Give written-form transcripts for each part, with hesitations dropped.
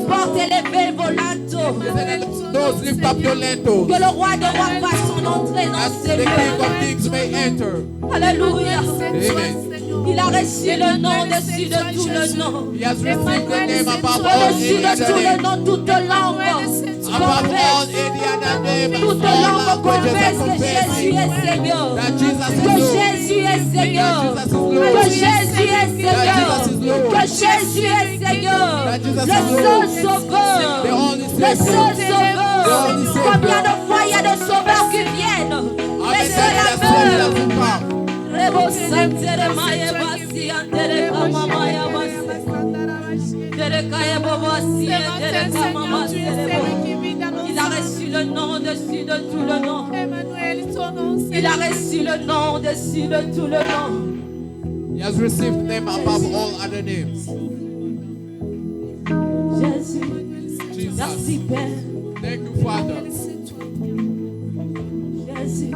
portes élevées vos linteaux. Those lift up your lentils. Que le roi des rois fasse son entrée dans That ces the King lieux. of Kings may enter. Alléluia. Amen. Il a reçu le nom au-dessus de tout le nom. He has received the name above all Au-dessus any de other tout le name. nom, toute langue Above all confesse. any other name. Toute All langue languages are confesse que Jésus confessing est Seigneur. that Jesus is Que Lord. Jésus est Seigneur. That Jesus is Que Lord. Jésus est Seigneur. Jesus is Lord. Que Jésus est Seigneur. That Jesus Le is seul Lord. sauveur. The only Le Savior. seul The sauveur. only Savior. Combien de fois il y a de sauveurs qui viennent, How mais many times cela that Savior meurt. doesn't come? Rebo santere maye basi andere kama maya basi. Tere kaye bobo si tere kama basi. Il a reçu le nom au-dessus de tout le nom. Il a reçu le nom au-dessus de tout le nom. He has received the name above all other names. Jésus, Jesus. merci Père. Thank you, Father. Jésus,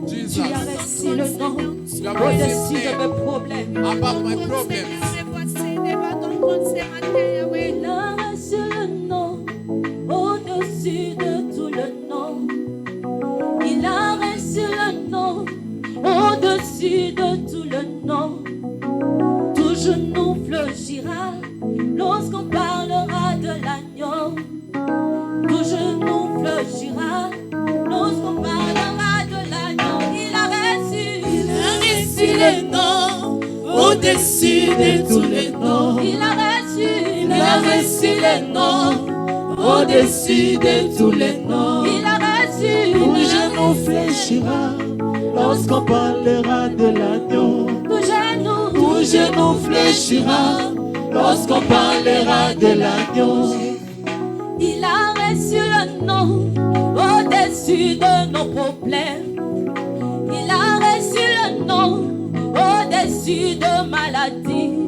Jesus. tu as reçu le nom You have received au-dessus de name mes problèmes. above my problems. Il a reçu le nom au-dessus de tout le nom. Il a reçu le nom au-dessus de tout le nom. Tout genou fléchira lorsqu'on parlera de l'agneau. Tout genou fléchira lorsqu'on parlera de l'agneau. Il a reçu le nom au-dessus de tous les noms. Il a reçu le nom au-dessus de tous les noms. Il a reçu Tout genou fléchira lorsqu'on parlera de l'agneau. Tout genou fléchira lorsqu'on parlera de l'agneau. Il a reçu le nom au-dessus de nos problèmes. Il a reçu le nom au-dessus de maladies.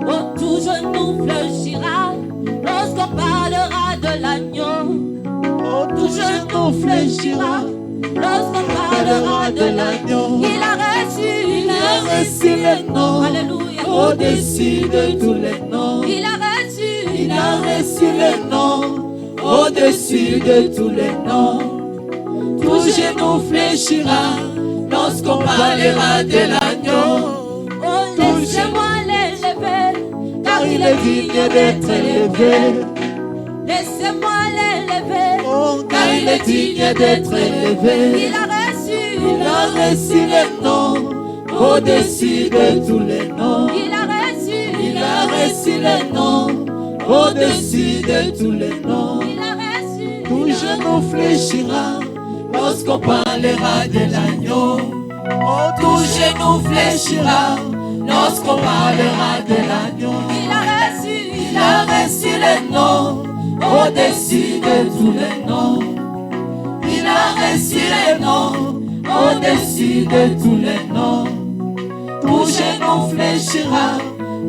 Oh, tout genou fléchira lorsqu'on parlera de l'agneau. Oh, tout genou fléchira lorsqu'on parlera de l'agneau. Il a reçu le nom Alléluia. au-dessus de tous les noms. Il a reçu le nom au-dessus de tous les noms. Tout genou fléchira lorsqu'on parlera de l'agneau. Oh, laissez-moi l'élever, Car il est digne d'être élevé. Laissez-moi l'élever, Oh, car il est digne d'être élevé. il a reçu le nom au-dessus de tous les noms. il a reçu le nom au-dessus de tous les noms. il a reçu, Tout genou fléchira lorsqu'on parlera de l'agneau. Oh, tout genou fléchira lorsqu'on parlera de l'agneau. il a reçu le nom au-dessus de tous les noms. Il a reçu le nom au-dessus de tous les noms. Tout genou fléchira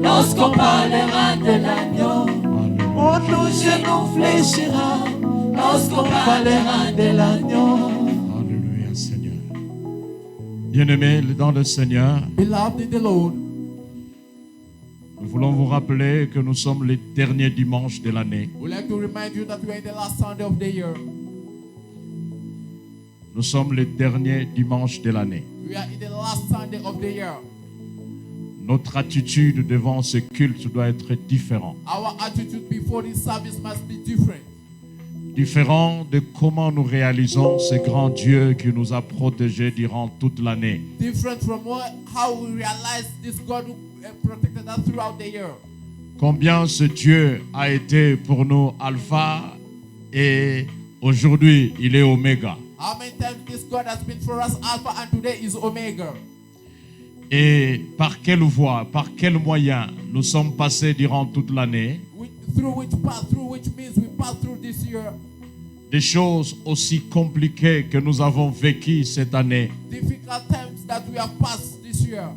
lorsqu'on parlera de l'agneau. Oh, tout genou fléchira lorsqu'on parlera de l'agneau. Alléluia, Seigneur. Bien-aimés dans le Seigneur, Beloved in the Lord, nous voulons vous rappeler que nous sommes les derniers dimanches de l'année. we'd like to remind you that we are in the last Sunday of the year. Nous sommes les derniers dimanches de l'année. We are in the last Sunday of the year. Notre attitude devant ce culte doit être différente. Our attitude before this service must be different. Différent de comment nous réalisons ce grand Dieu qui nous a protégés durant toute l'année. Different from how we realize this God who protected us throughout the year. Combien ce Dieu a été pour nous alpha et aujourd'hui il est oméga. How many times this God has been for us Alpha and today is Omega. Et par quelle voie, par quel moyen nous sommes passés durant toute l'année. Through which path, through which means we passed through this year. Des choses aussi compliquées que nous avons vécues cette année. Difficult times that we have passed this year.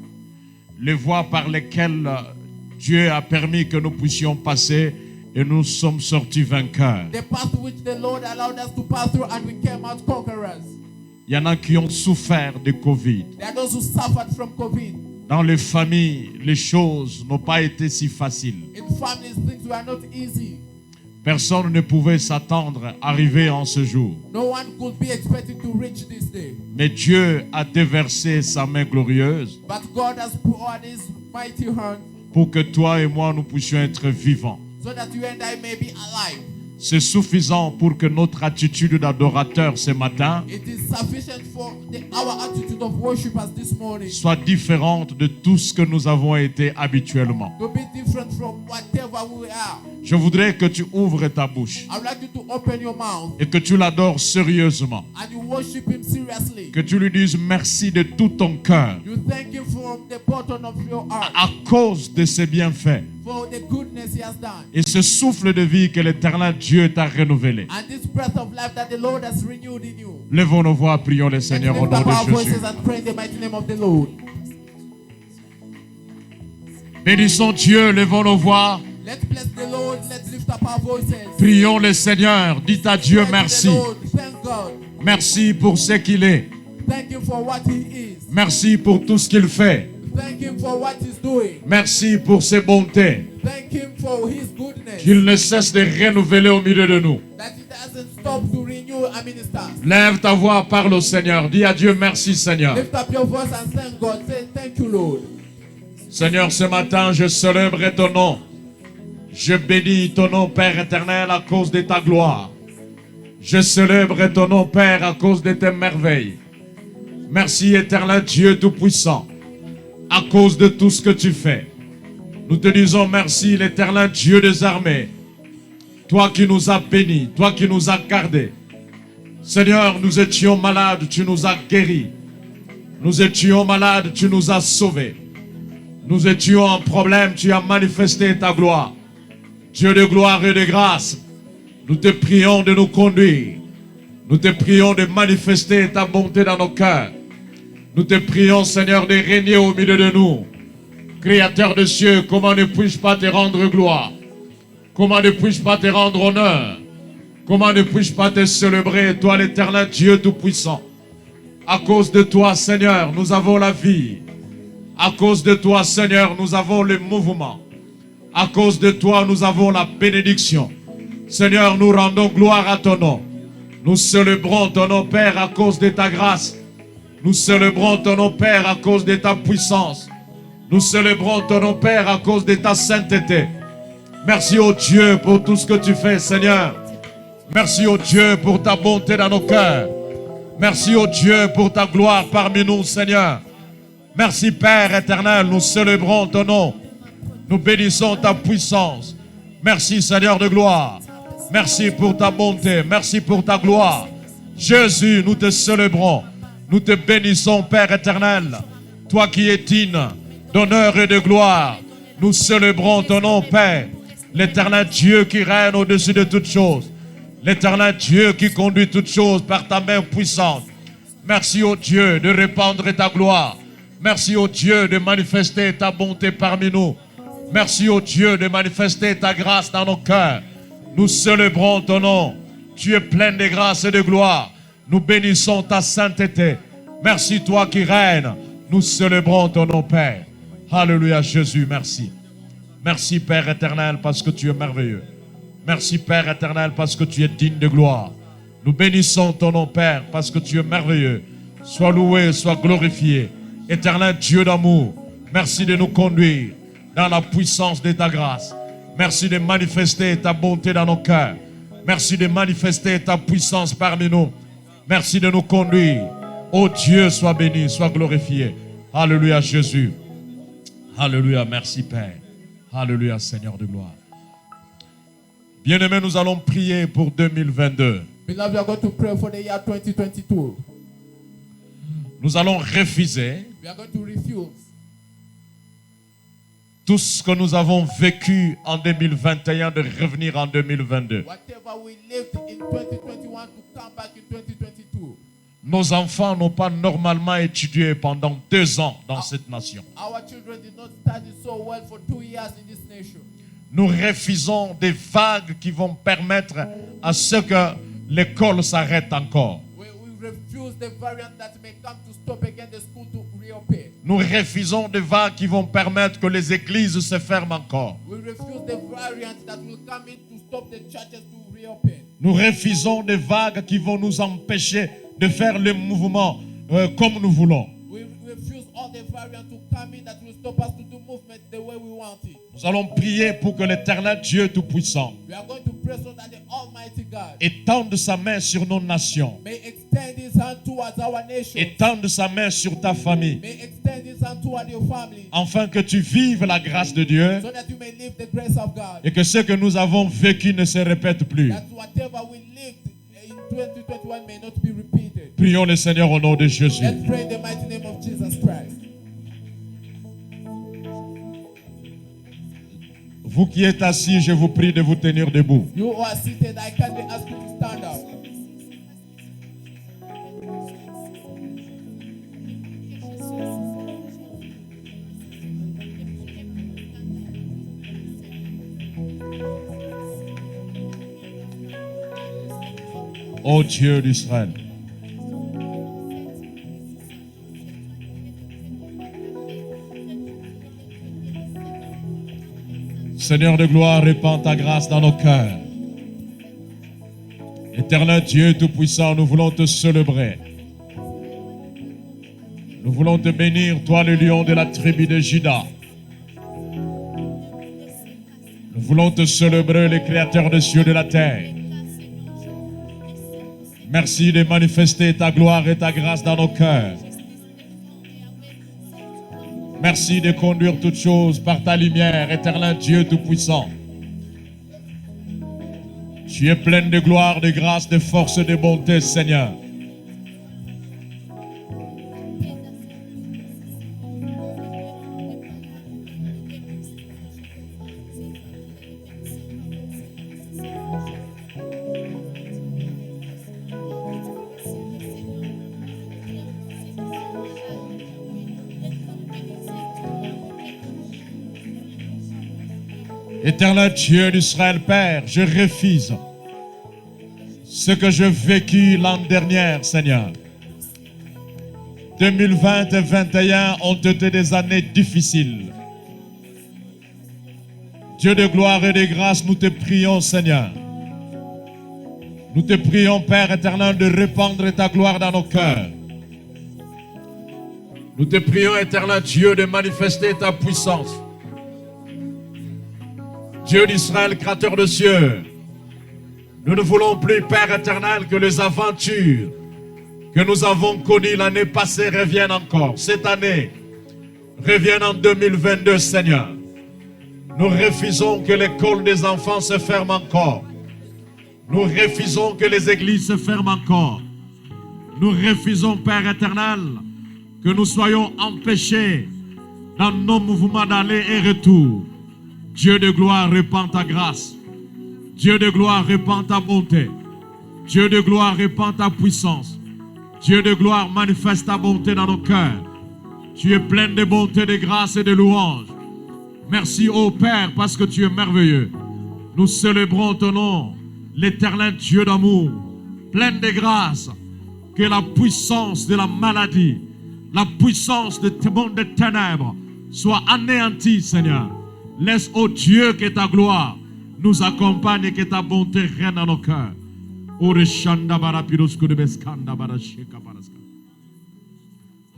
Les voies par lesquelles Dieu a permis que nous puissions passer et nous sommes sortis vainqueurs. The path which the Lord allowed us to pass through and we came out conquerors. Il y en a qui ont souffert de Covid. There are those who suffered from COVID. Dans les familles, les choses n'ont pas été si faciles. In families, things were not easy. Personne ne pouvait s'attendre à arriver en ce jour. No one could be expected to reach this day. Mais Dieu a déversé sa main glorieuse But God has poured His mighty hand pour que toi et moi nous puissions être vivants. so that you and I may be alive. C'est suffisant pour que notre attitude d'adorateur ce matin It is sufficient for our attitude of worshipers this morning soit différente de tout ce que nous avons été habituellement. to be different from whatever we are. Je voudrais que tu ouvres ta bouche I would like you to open your mouth et que tu l'adores sérieusement. and you worship Him seriously. Que tu lui dises merci de tout ton cœur You thank Him from the bottom of your heart à cause de ses bienfaits for the goodness He has done. et ce souffle de vie que l'Éternel Dieu t'a renouvelé. And this breath of life that the Lord has renewed in you. Lèvons nos voix, prions le Let's Seigneur au lift nom up our de Jésus. voices and pray in the mighty name of the Lord. Bénissons Dieu, lèvons nos voix, Let's bless the Lord. Let's lift up our voices. prions le Seigneur. Dites à Dieu Pray to the merci. Lord. Thank God. Merci pour ce qu'il est. Thank Him for what He is. Merci pour tout ce qu'il fait. Thank Him for what He's doing. Merci pour ses bontés Thank Him for His goodness. qu'il ne cesse de renouveler au milieu de nous. That He doesn't stop to renew our ministers. Lève ta voix, parle au Seigneur. Dis à Dieu merci Seigneur. Lift up your voice and thank God. Say, thank you, Lord. Seigneur, ce matin, je célèbre ton nom. Je bénis ton nom, Père éternel, à cause de ta gloire. Je célèbre ton nom, Père, à cause de tes merveilles. Merci, éternel Dieu Tout-Puissant, à cause de tout ce que tu fais. Nous te disons merci, l'éternel Dieu des armées. Toi qui nous as bénis, toi qui nous as gardés. Seigneur, nous étions malades, tu nous as guéris. Nous étions malades, tu nous as sauvés. Nous étions en problème, tu as manifesté ta gloire. Dieu de gloire et de grâce, nous te prions de nous conduire. Nous te prions de manifester ta bonté dans nos cœurs. Nous te prions, Seigneur, de régner au milieu de nous. Créateur de cieux, comment ne puis-je pas te rendre gloire? Comment ne puis-je pas te rendre honneur? Comment ne puis-je pas te célébrer, toi l'éternel Dieu Tout-Puissant? À cause de toi, Seigneur, nous avons la vie. À cause de toi, Seigneur, nous avons le mouvement. À cause de toi, nous avons la bénédiction. Seigneur, nous rendons gloire à ton nom. Nous célébrons ton nom, Père, à cause de ta grâce. Nous célébrons ton nom, Père, à cause de ta puissance. Nous célébrons ton nom, Père, à cause de ta sainteté. Merci, ô Dieu, pour tout ce que tu fais, Seigneur. Merci, ô Dieu, pour ta bonté dans nos cœurs. Merci, ô Dieu, pour ta gloire parmi nous, Seigneur. Merci, Père éternel, nous célébrons ton nom. Nous bénissons ta puissance. Merci, Seigneur de gloire. Merci pour ta bonté. Merci pour ta gloire. Jésus, nous te célébrons. Nous te bénissons, Père éternel. Toi qui es digne d'honneur et de gloire. Nous célébrons ton nom, Père. L'éternel Dieu qui règne au-dessus de toutes choses. L'éternel Dieu qui conduit toutes choses par ta main puissante. Merci, ô Dieu, de répandre ta gloire. Merci, ô Dieu, de manifester ta bonté parmi nous. Merci, ô Dieu, de manifester ta grâce dans nos cœurs. Nous célébrons ton nom. Tu es plein de grâce et de gloire. Nous bénissons ta sainteté. Merci, toi qui règnes. Nous célébrons ton nom, Père. Alléluia, Jésus, merci. Merci, Père éternel, parce que tu es merveilleux. Merci, Père éternel, parce que tu es digne de gloire. Nous bénissons ton nom, Père, parce que tu es merveilleux. Sois loué, sois glorifié. Éternel Dieu d'amour, merci de nous conduire dans la puissance de ta grâce. Merci de manifester ta bonté dans nos cœurs. Merci de manifester ta puissance parmi nous. Merci de nous conduire. Oh Dieu, sois béni, sois glorifié. Alléluia, Jésus. Alléluia, merci Père. Alléluia, Seigneur de gloire. Bien-aimés, nous allons prier pour 2022. Beloved, we are going to pray for the year 2022. Nous allons refuser We are going to refuse tout ce que nous avons vécu en 2021 de revenir en 2022. whatever we lived in 2021 to come back in 2022. Nos enfants n'ont pas normalement étudié pendant 2 ans dans cette nation. Our children did not study so well for 2 years in this nation. Nous refusons des vagues qui vont permettre à ce que l'école s'arrête encore. We refuse the variant that may come to stop again the school to reopen. Nous refusons des vagues qui vont permettre que les églises se ferment encore. We refuse the variant that will come in to stop the churches to reopen. Nous refusons des vagues qui vont nous empêcher de faire le mouvement comme nous voulons. We refuse all the variants to come in that will stop us to do movement the way we want it. Nous allons prier pour que l'Éternel Dieu Tout-Puissant We are going to pray so that the Almighty God étende sa main sur nos nations, may extend His hand towards our nation. étende sa main sur ta famille, May extend His hand toward your family. afin que tu vives la grâce de Dieu So that you may live the grace of God. et que ce que nous avons vécu ne se répète plus. That whatever we lived in 2021 may not be repeated. Prions le Seigneur au nom de Jésus. Let's pray in the mighty name of Jesus Christ. Vous qui êtes assis, je vous prie de vous tenir debout. You who are seated, I kindly ask you to stand up. Ô Dieu d'Israël, Seigneur de gloire, répands ta grâce dans nos cœurs. Éternel Dieu Tout-Puissant, nous voulons te célébrer. Nous voulons te bénir, toi le lion de la tribu de Juda. Nous voulons te célébrer, le Créateur des cieux et de la terre. Merci de manifester ta gloire et ta grâce dans nos cœurs. Merci de conduire toutes choses par ta lumière, éternel Dieu Tout-Puissant. Tu es plein de gloire, de grâce, de force et de bonté, Seigneur. Éternel Dieu d'Israël, Père, je refuse ce que j'ai vécu l'an dernier, Seigneur. 2020 et 2021 ont été des années difficiles. Dieu de gloire et de grâce, nous te prions, Seigneur. Nous te prions, Père éternel, de répandre ta gloire dans nos cœurs. Nous te prions, éternel Dieu, de manifester ta puissance. Dieu d'Israël, créateur de cieux, nous ne voulons plus, Père éternel, que les aventures que nous avons connues l'année passée reviennent encore. Cette année revienne en 2022, Seigneur. Nous refusons que l'école des enfants se ferme encore. Nous refusons que les églises se ferment encore. Nous refusons, Père éternel, que nous soyons empêchés dans nos mouvements d'aller et retour. Dieu de gloire, répand ta grâce. Dieu de gloire, répand ta bonté. Dieu de gloire, répand ta puissance. Dieu de gloire, manifeste ta bonté dans nos cœurs. Tu es plein de bonté, de grâce et de louange. Merci, ô Père, parce que tu es merveilleux. Nous célébrons ton nom, l'éternel Dieu d'amour, plein de grâce. Que la puissance de la maladie, la puissance de monde de ténèbres soit anéantie, Seigneur. Laisse, ô Dieu, que ta gloire nous accompagne et que ta bonté règne dans nos cœurs.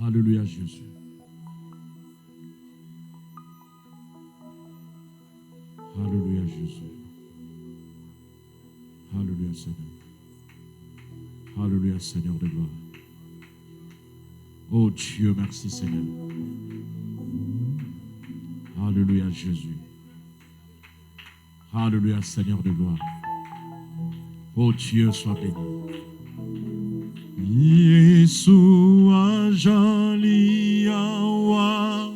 Alléluia, Jésus. Alléluia, Jésus. Alléluia, Seigneur. Alléluia, Seigneur de gloire. Oh Dieu, merci, Seigneur. Alléluia, Jésus. Alléluia, Seigneur de gloire. Oh Dieu, sois béni. Yesu ajali awa,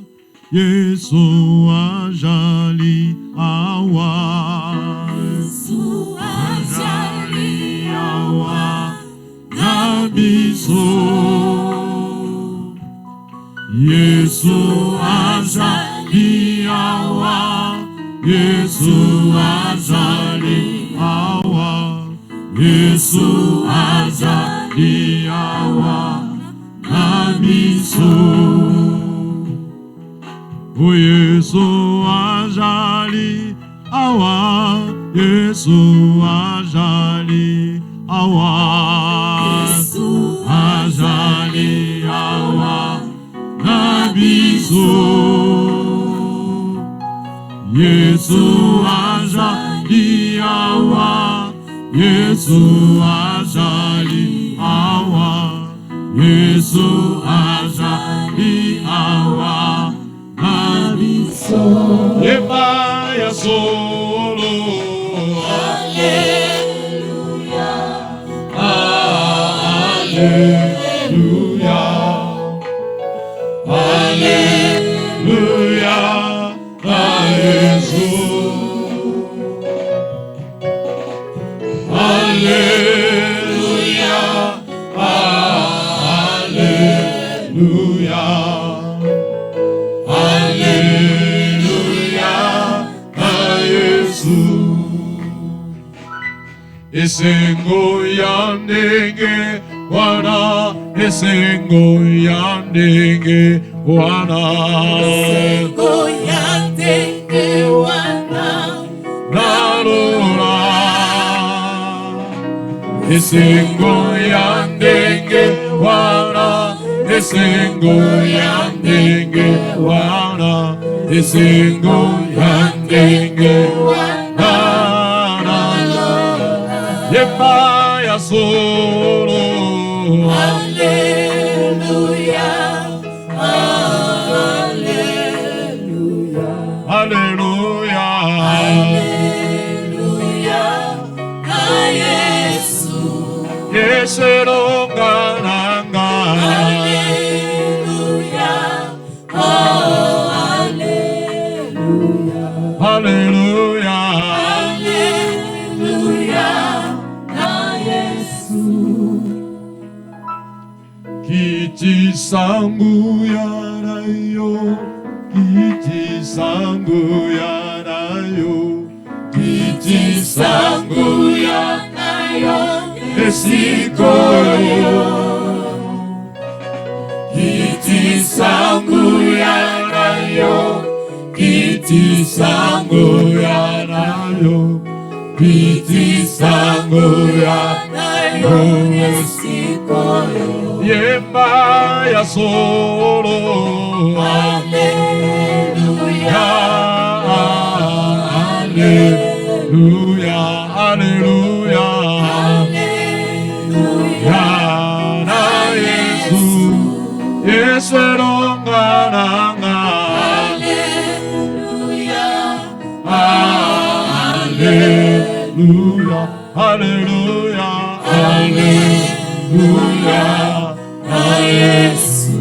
Yesu ajali awa, Yesu ajali awa, nabiso. Yesu ajali awa, Yesu ajali awa, Yesu ajali liawa na biso. O Yesu ajali awa, Yesu ajali awa, Yesu ajali awa na biso. Yesu ajali awa, Yesu ajali awa, Yesu ajali awa na biso. Eba ya solo. Alleluia. Alleluia. Alleluia. Alleluia, Alleluia, Alleluia, Yesu. Esengo yandenge wana, esengo yandenge wana, Esengo yandenge wana, narora. Esengo yandenge wana, esengo yandenge wana, esengo yandenge wana, yepa ya solo. Alleluia, Alleluia, Alleluia, Alleluia, na Yesu. Yesu ngananga. Alleluia, oh, Alleluia, Alleluia, Alleluia, na Yesu. kiti sangu yarayo, kiti sangu yarayo, kiti sangu yarayo, esikoyo. Kiti sangu yarayo, kiti sangu yarayo, kiti sangu yarayo, esikoyo. Yemba ya solo. Alleluia, Alleluia, Alleluia, Alleluia, na Yesu, Yesu ngananga. Alleluia, Alleluia, Alleluia, Alleluia, na Yesu.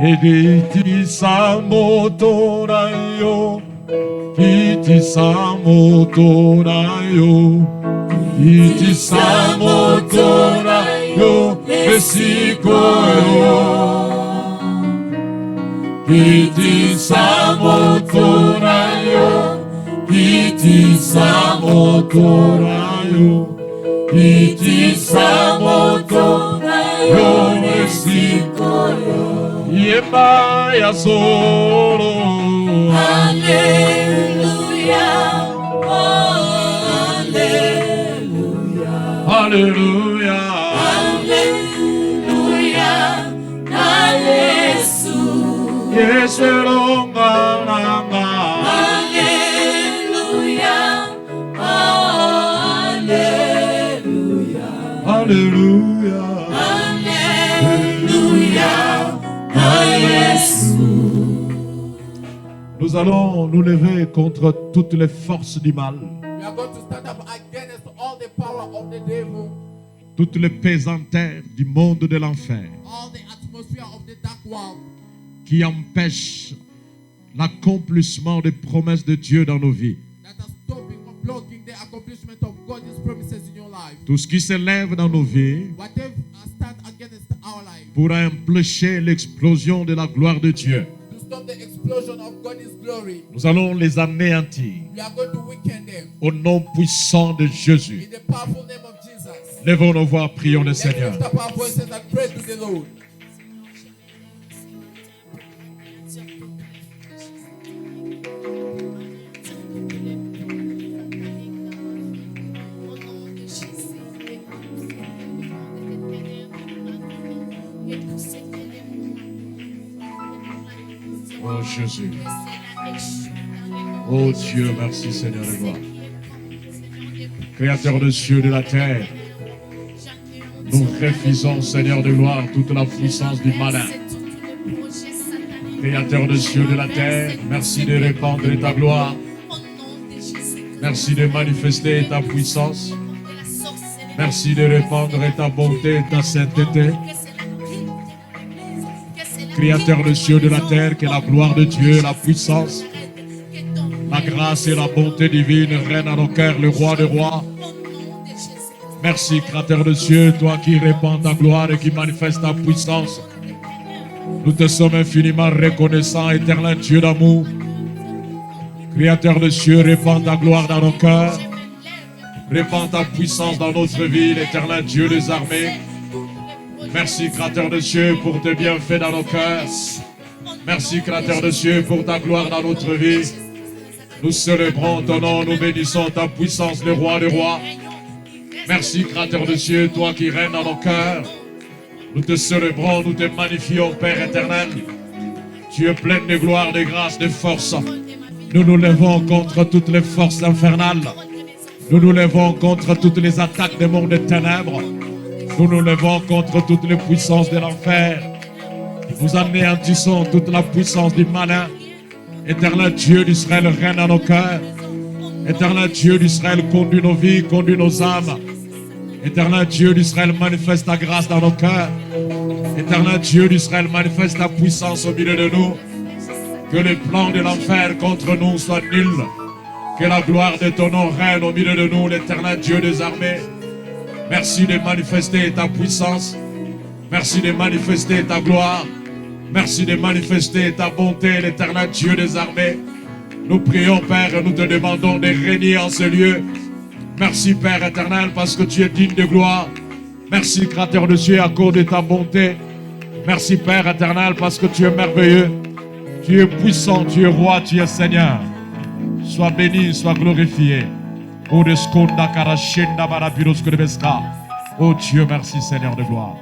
Kiti samoto na yo, kiti samoto na yo, kiti samoto na yo, esikoyo. Kiti samoto na yo, kiti samoto na yo, kiti samoto na yo, esikoyo. Yemba ya solo. Alleluia, oh, Alleluia, Alleluia, Alleluia, na Yesu. Yesu ngananga. Alleluia, oh, Alleluia, Alleluia, Alleluia, na Yesu. Nous allons nous lever contre toutes les forces du mal, We are going to stand up against all the power of the devil, toutes les pesanteurs du monde de l'enfer all the atmosphere of the dark world qui empêchent l'accomplissement des promesses de Dieu dans nos vies. that are stopping or blocking the accomplishment of God's promises in your life. Tout ce qui s'élève dans nos vies Whatever stand against our life pour empêcher l'explosion de la gloire de Dieu, to stop the explosion of God's glory, nous allons les anéantir we are going to weaken them au nom puissant de Jésus. in the powerful name of Jesus. Lèvons nos voix, prions le Let's Seigneur. lift up our voices and pray to the Lord. Oh Jésus. Oh Dieu, merci Seigneur de gloire. Créateur de cieux et de la terre, nous refusons Seigneur de gloire toute la puissance du malin. Créateur de cieux et de la terre, merci de répandre ta gloire. Merci de manifester ta puissance. Merci de répandre ta bonté et ta sainteté. Créateur de cieux et de la terre, que la gloire de Dieu, la puissance, la grâce et la bonté divine règnent à nos cœurs, le roi des rois. Merci, Créateur de cieux, toi qui répands ta gloire et qui manifeste ta puissance. Nous te sommes infiniment reconnaissants, éternel Dieu d'amour. Créateur de cieux, répands ta gloire dans nos cœurs. Répands ta puissance dans notre vie, l'éternel Dieu des armées. Merci, Créateur de cieux, pour tes bienfaits dans nos cœurs. Merci, Créateur de cieux, pour ta gloire dans notre vie. Nous célébrons ton nom, nous bénissons ta puissance, le roi des rois. Merci, Créateur de cieux, toi qui règnes dans nos cœurs. Nous te célébrons, nous te magnifions, Père éternel. Tu es plein de gloire, de grâce, de force. Nous nous levons contre toutes les forces infernales. Nous nous levons contre toutes les attaques des mondes des ténèbres. Nous nous levons contre toutes les puissances de l'enfer. Nous anéantissons toute la puissance du malin. Éternel Dieu d'Israël, règne dans nos cœurs. Éternel Dieu d'Israël, conduis nos vies, conduis nos âmes. Éternel Dieu d'Israël, manifeste ta grâce dans nos cœurs. Éternel Dieu d'Israël, manifeste ta puissance au milieu de nous. Que les plans de l'enfer contre nous soient nuls. Que la gloire de ton nom règne au milieu de nous, l'éternel Dieu des armées. Merci de manifester ta puissance. Merci de manifester ta gloire. Merci de manifester ta bonté, l'éternel Dieu des armées. Nous prions, Père, nous te demandons de régner en ce lieu. Merci, Père éternel, parce que tu es digne de gloire. Merci, Créateur de cieux, à cause de ta bonté. Merci, Père éternel, parce que tu es merveilleux. Tu es puissant, tu es roi, tu es Seigneur. Sois béni, sois glorifié. Oh Dieu, merci Seigneur de gloire.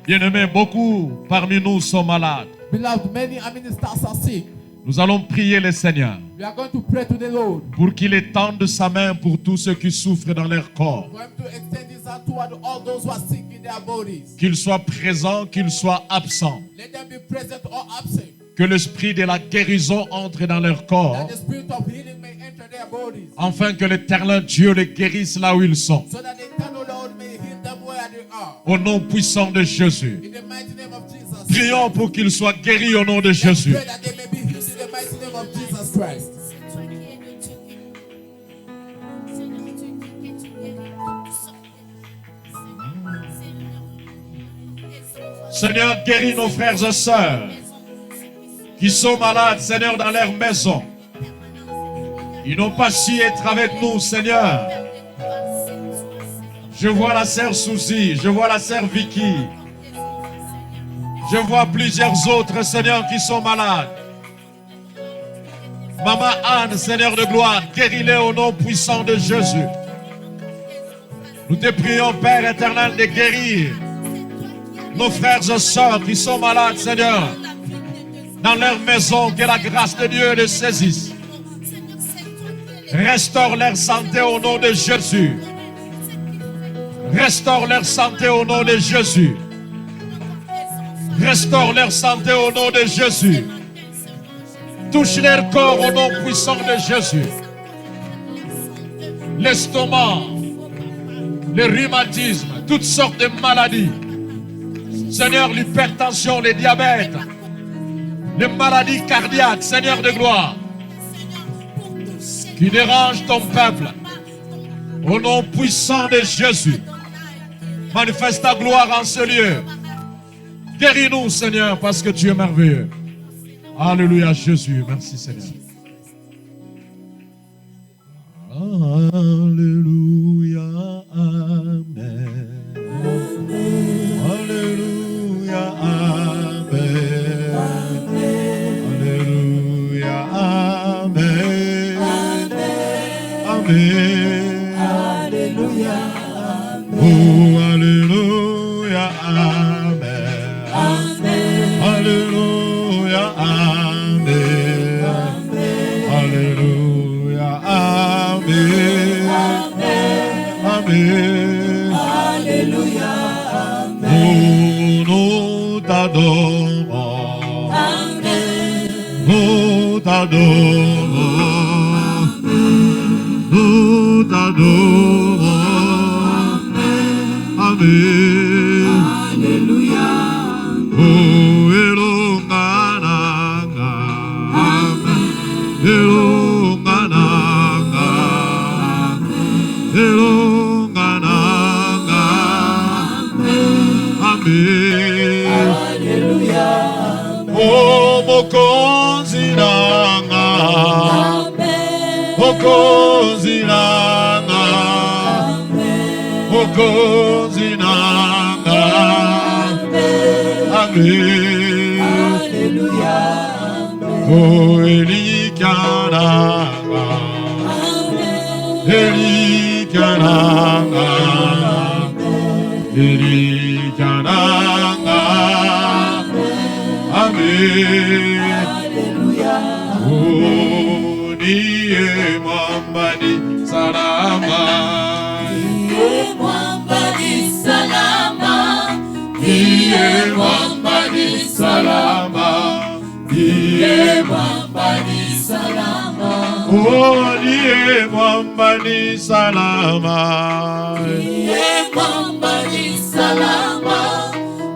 Bien-aimés, beaucoup parmi nous sont malades. Beloved, many ministers are sick. Nous allons prier le Seigneur We are going to pray to the Lord pour qu'il étende sa main pour tous ceux qui souffrent dans leur corps. for him to extend his hand toward all those who are sick in their bodies. Qu'ils soient présents, qu'ils soient absents. Let them be present or absent. Que l'esprit de la guérison entre dans leur corps, That the spirit of healing may enter their bodies. afin que l'éternel Dieu les guérisse là où ils sont. So that the eternal Lord may heal them where they are. Au nom puissant de Jésus. In the mighty name of Jesus. Prions pour qu'ils soient guéris au nom de Let's Jésus. pray that they may be healed in the mighty name of Jesus Christ. Seigneur, guéris nos frères et sœurs qui sont malades, Seigneur, dans leur maison. Ils n'ont pas su être avec nous, Seigneur. Je vois la sœur Suzy, je vois la sœur Vicky. Je vois plusieurs autres, Seigneur, qui sont malades. Maman Anne, Seigneur de gloire, guéris-les au nom puissant de Jésus. Nous te prions, Père éternel, de guérir nos frères et sœurs qui sont malades, Seigneur, dans leur maison, que la grâce de Dieu les saisisse. Restaure leur santé au nom de Jésus. Restaure leur santé au nom de Jésus. Restaure leur santé au nom de Jésus. Touche leur corps au nom puissant de Jésus. L'estomac, le rhumatisme, toutes sortes de maladies. Seigneur, l'hypertension, le diabète, les maladies cardiaques, Seigneur de gloire, qui dérangent ton peuple. Au nom puissant de Jésus, manifeste ta gloire en ce lieu. Guéris-nous, Seigneur, parce que tu es merveilleux. Alléluia, Jésus. Merci, Seigneur. Alléluia, Amen. Alléluia. Oh, Alléluia. Amen. Amen. Alléluia. Amen. Alléluia. Amen. Amen. Alléluia. Amen. Oh, nous t'adorons. Amen. Nous t'adorons. Nous t'adorons. Amen. Alléluia. Oh, elongananga. Amen. Elongananga. Elongananga. Amen. Alléluia. Oh, mokonzi nanga. Amen. Mokonzi nanga. Mokonzi nanga. Amen. Alléluia. Oh, Elikananga. Elikananga. Elikananga. Amen. Alléluia. Oh, niye mwambani salama. Ndiye mwambani salama. Niye mwambani salama. Niye Mwambani salama. oh, niye mwambani salama. Ndiye mwambani salama.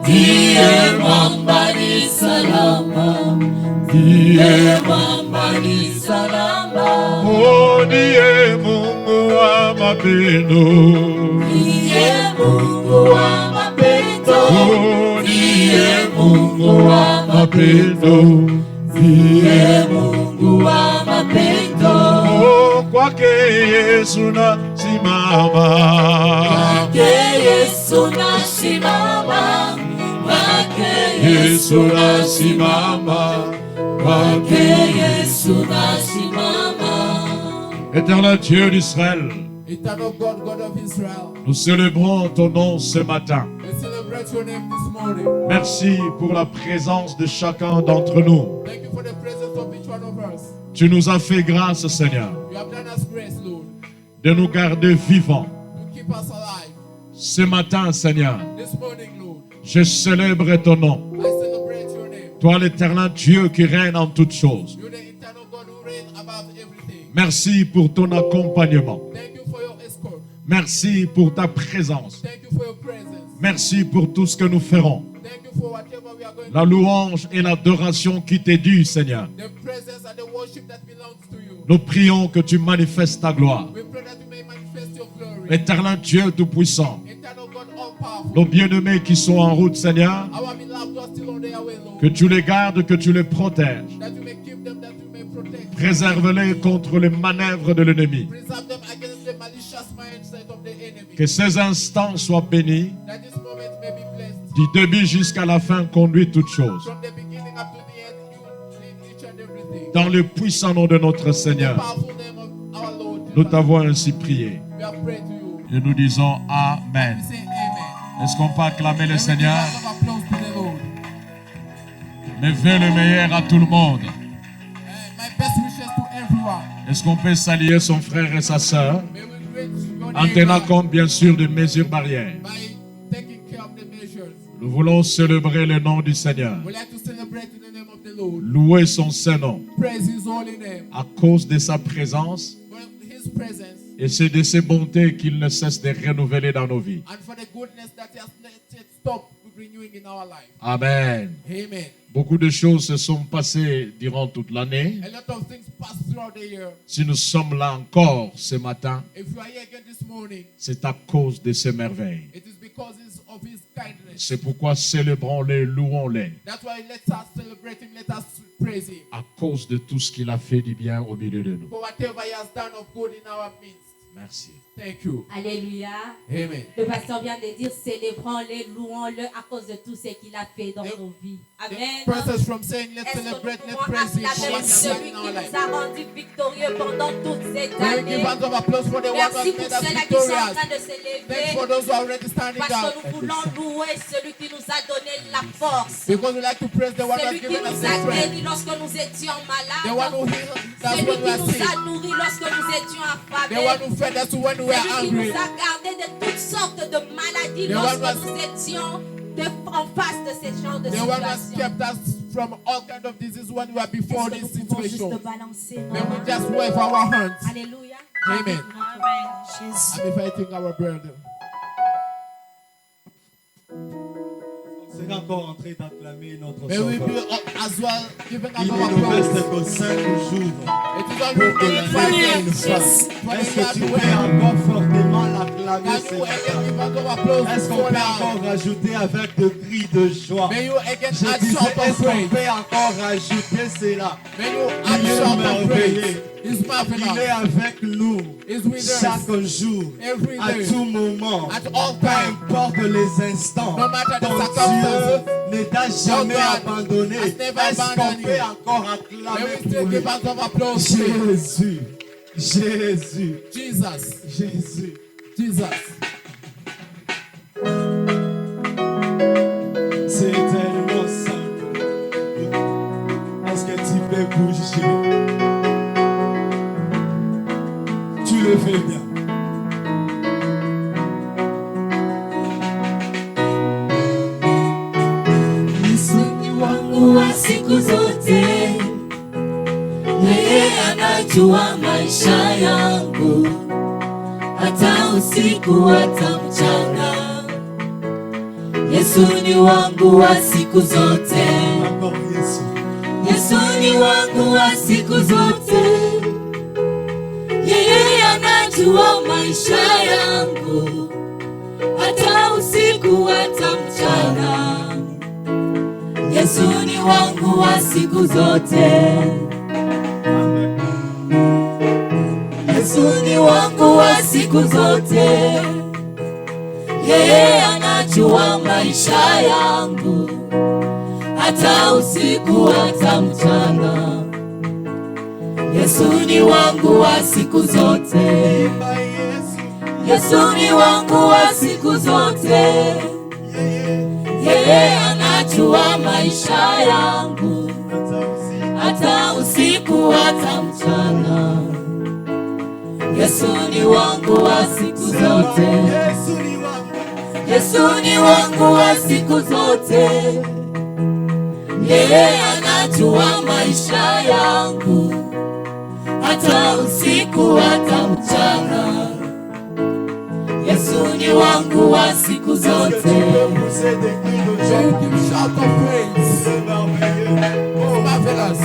Ndiye mwambani salama. Ndiye mwambani salama. Oh, niye Mungu wa mapendo. Ndiye Mungu wa mapendo. Oh, Ndiye Mungu wa mapendo. Ndiye Mungu wa mapendo. Oh, kwake Yesu nasimama. Kwake Yesu nasimama. Kwake Yesu nasimama. Kwake Yesu nasimama. Éternel Dieu d'Israël, Eternal God, God of Israel, nous célébrons ton nom ce matin. we celebrate your name this morning. Merci pour la présence de chacun d'entre nous. Thank you for the presence of each one of us. Tu nous as fait grâce, Seigneur, You have done us grace, Lord, de nous garder vivants. to keep us alive. Ce matin, Seigneur, This morning, Lord, je célèbre ton nom. I celebrate your name. Toi, l'éternel Dieu qui règne en toutes choses. You're the eternal God who reigns above everything. Merci pour ton accompagnement. Thank you for your escort. Merci pour ta présence. Thank you for your presence. Merci pour tout ce que nous ferons. Thank you for whatever we are going La to do. louange et l'adoration qui t'est due, Seigneur. The presence and the worship that belongs to you. Nous prions que tu manifestes ta gloire. We pray that you may manifest your glory. Éternel Dieu Tout-Puissant, Eternal God, all powerful. nos bien-aimés qui sont en route, Seigneur, Our beloved are still on their way, Lord. que tu les gardes, que tu les protèges. That you may keep them, that you may protect. Préserve-les contre les manœuvres de l'ennemi. Preserve them against the malicious mindset of the enemy. Que ces instants soient bénis, That this moment may be blessed. du début jusqu'à la fin, conduit toutes choses. From the beginning up to the end, you lead each and everything. Dans le puissant nom de notre The Seigneur, powerful name of our Lord. nous t'avons ainsi prié. We have prayed to you. Et nous disons Amen. We say amen. Est-ce qu'on peut acclamer le Let me give Seigneur? a round of applause to the Lord. Mais fais le meilleur à tout le monde. My best wishes to everyone. Est-ce qu'on peut saluer son frère et sa sœur May we greet your en tenant neighbor compte bien sûr des mesures barrières? by taking care of the measures. Nous voulons célébrer le nom du Seigneur, We like to celebrate in the name of the Lord. louer son saint nom Praise His holy name. à cause de sa présence For His presence et c'est de ses bontés qu'il ne cesse de renouveler dans nos vies. and for the goodness that He has not yet stopped renewing in our life. Amen. Amen. Beaucoup de choses se sont passées durant toute l'année. A lot of things pass throughout the year. Si nous sommes là encore ce matin, If you are here again this morning, c'est à cause de ces merveilles. it is because of His kindness. C'est pourquoi célébrons-les, louons-les, That's why let us celebrate Him, let us praise Him. à cause de tout ce qu'il a fait du bien au milieu de nous. For whatever He has done of good in our midst. Merci. Thank you. Alléluia. Amen. Le pasteur vient de dire, célébrons-le, louons-le à cause de tout ce qu'il a fait dans nos vies. Amen. Process from saying let's Est-ce que celebrate, nous let's pouvons praise Him for acclamer what He has celui done in qui our life. nous a rendus victorieux pendant toute cette Can we give année? hands of applause for the one who Merci has pour made us ceux-là qui sont en victorious? train de se Thanks lever. for those who are already standing Parce que up. nous voulons louer celui qui nous a donné la force. Because we like to praise the one who has Celui qui given us nous the a strength. guéris lorsque nous étions The one malades. who healed us Celui when we qui are nous sick. a nourris lorsque nous étions The affamés. one who fed us when we were Celui qui hungry. nous a gardés de toutes sortes de maladies The one lorsque was- nous étions en face de ces genres de The one who has situations. kept us from all kinds of diseases when we were before Est-ce que this nous pouvons juste situation. balancer May nos we mains? just wave our hands. Alléluia. Amen. Jésus. I'm inviting our brother. C'est encore en train d'acclamer notre May we Sauveur. be as well giving Il us ne our nous reste praise. que 5 jours It is only pour que only l'année 5 vienne days fin. for Est-ce the que year tu to peux end. encore fortement l'acclamer, Can you Seigneur? again give us our applause Est-ce qu'on so peut loud? encore rajouter avec de cris de joie? May you again Je add disais, shout est-ce of qu'on praise. peut encore rajouter cela? May you add Il est shout of merveilleux. praise. He's Il est marvelous. avec nous He's with us chaque jour, every à day, tout moment, at all peu time. importe les instants. No matter the Ton circumstances. Dieu ne t'a jamais God abandonné. has never Est-ce qu'on abandoned peut you. encore May acclamer we pour still lui? give us of applause to him. Jésus, Jésus, Jesus, Jésus. Jesus. C'est tellement simple. Est-ce que tu peux bouger? Tu le fais bien. Wangu wa siku zote, yeye anajua maisha yangu, hata usiku hata mchana. Yesu ni wangu wa siku zote, Encore Yesu. Yesu ni wangu wa siku zote, yeye anajua maisha yangu, hata usiku hata mchana. Yesu ni wangu wa siku zote, Yesu ni wangu wa siku zote, yeye anajua maisha yangu, hata usiku hata mchana. Yesu ni wangu wa siku zote, Imba Yesu. Yesu ni wangu wa siku zote, yeye anajua maisha yangu, hata usiku hata mchana. Yesu ni wangu wa siku zote, Yesu ni wangu. Yesu ni wangu wa siku zote, yeye anajua maisha yangu, hata usiku hata mchana. Yesu ni wangu wa siku Est-ce que tu zote. peux pousser des cris de May you joie? give shout of praise. C'est merveilleux. Oh, marvelous.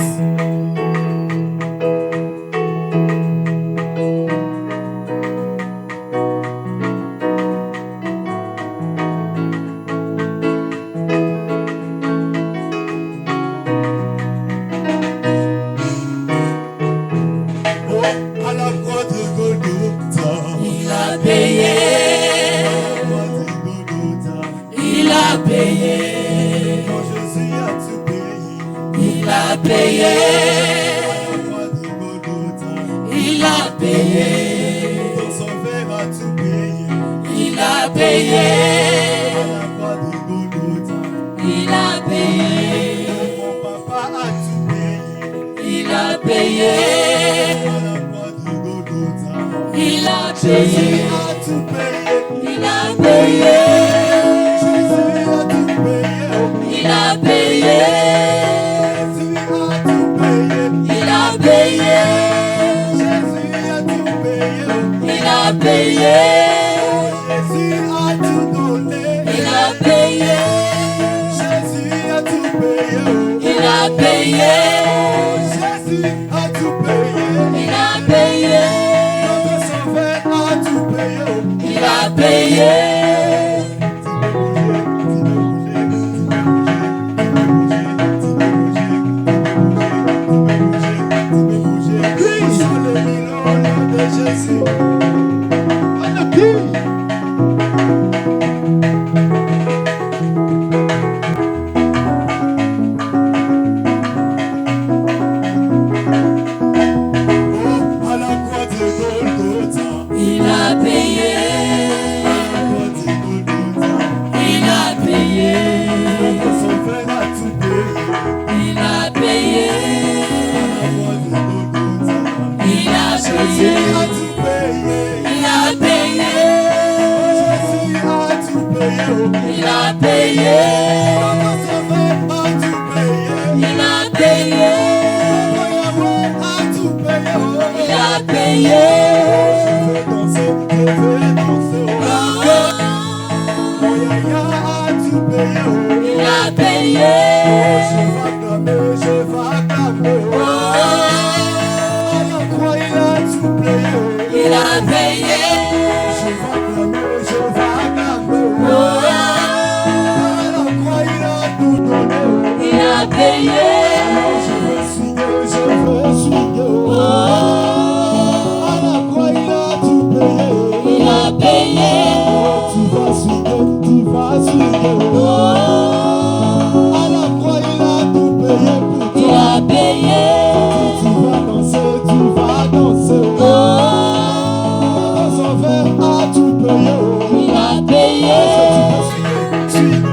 Oh, à la croix de Golgotha. Il a payé, À la croix de Golgotha. il a payé, Quand Jésus a tout payé. il a payé, À la croix de Golgotha. il a payé, Ton sauveur a tout payé. il a payé, À la croix de Golgotha. il a payé, Mon papa a tout payé. il a payé, À la croix de Golgotha. il a Jésus payé, a tout payé. il a payé, Jésus a tout payé. il a payé, Jésus a tout payé. il a payé, Jésus a tout payé. il a payé, Jésus a tout donné. il a payé, Jésus a tout payé. il a payé, Jésus a tout payé. il a payé, Notre sauveur a tout payé. il a payé. Jésus. payé. Il a payé. Il a payé. Il a payé. Il a payé. Il a payé. Il a payé. Tu vas signer, tu vas signer. À la croix, il a tout payé pour toi. Il a payé. Tu vas danser, tu vas danser. Son verre a tout payé. Il a payé. Est-ce que tu peux swinguer? Swing.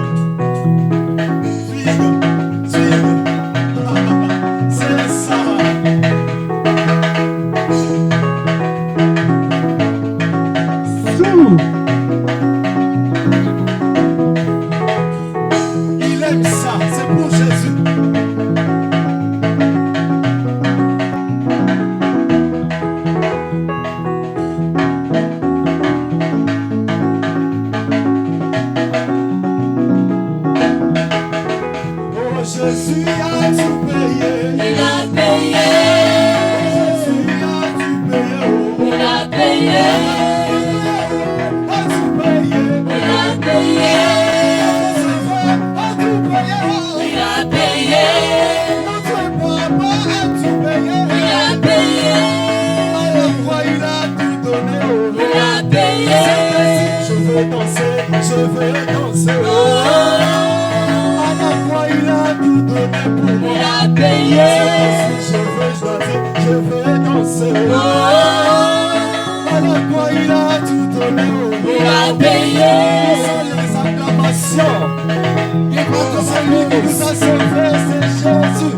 C'est ça. Il aime ça, c'est pour Jésus. Oh, Jésus a tout payé. Il a payé. Jésus a tout payé. Il a payé. A tout payé. Il a payé. A tout payé. Il a payé. Notre papa a tout payé. Il a payé. À la croix, il a tout donné. Il a payé. Je veux danser, je veux danser. À la croix, il a tout donné pour moi. Il a payé. Je veux danser. À la croix, il a tout donné. Il a payé. Sans les acclamations. Et quand celui qui nous a sauvés, c'est Jésus.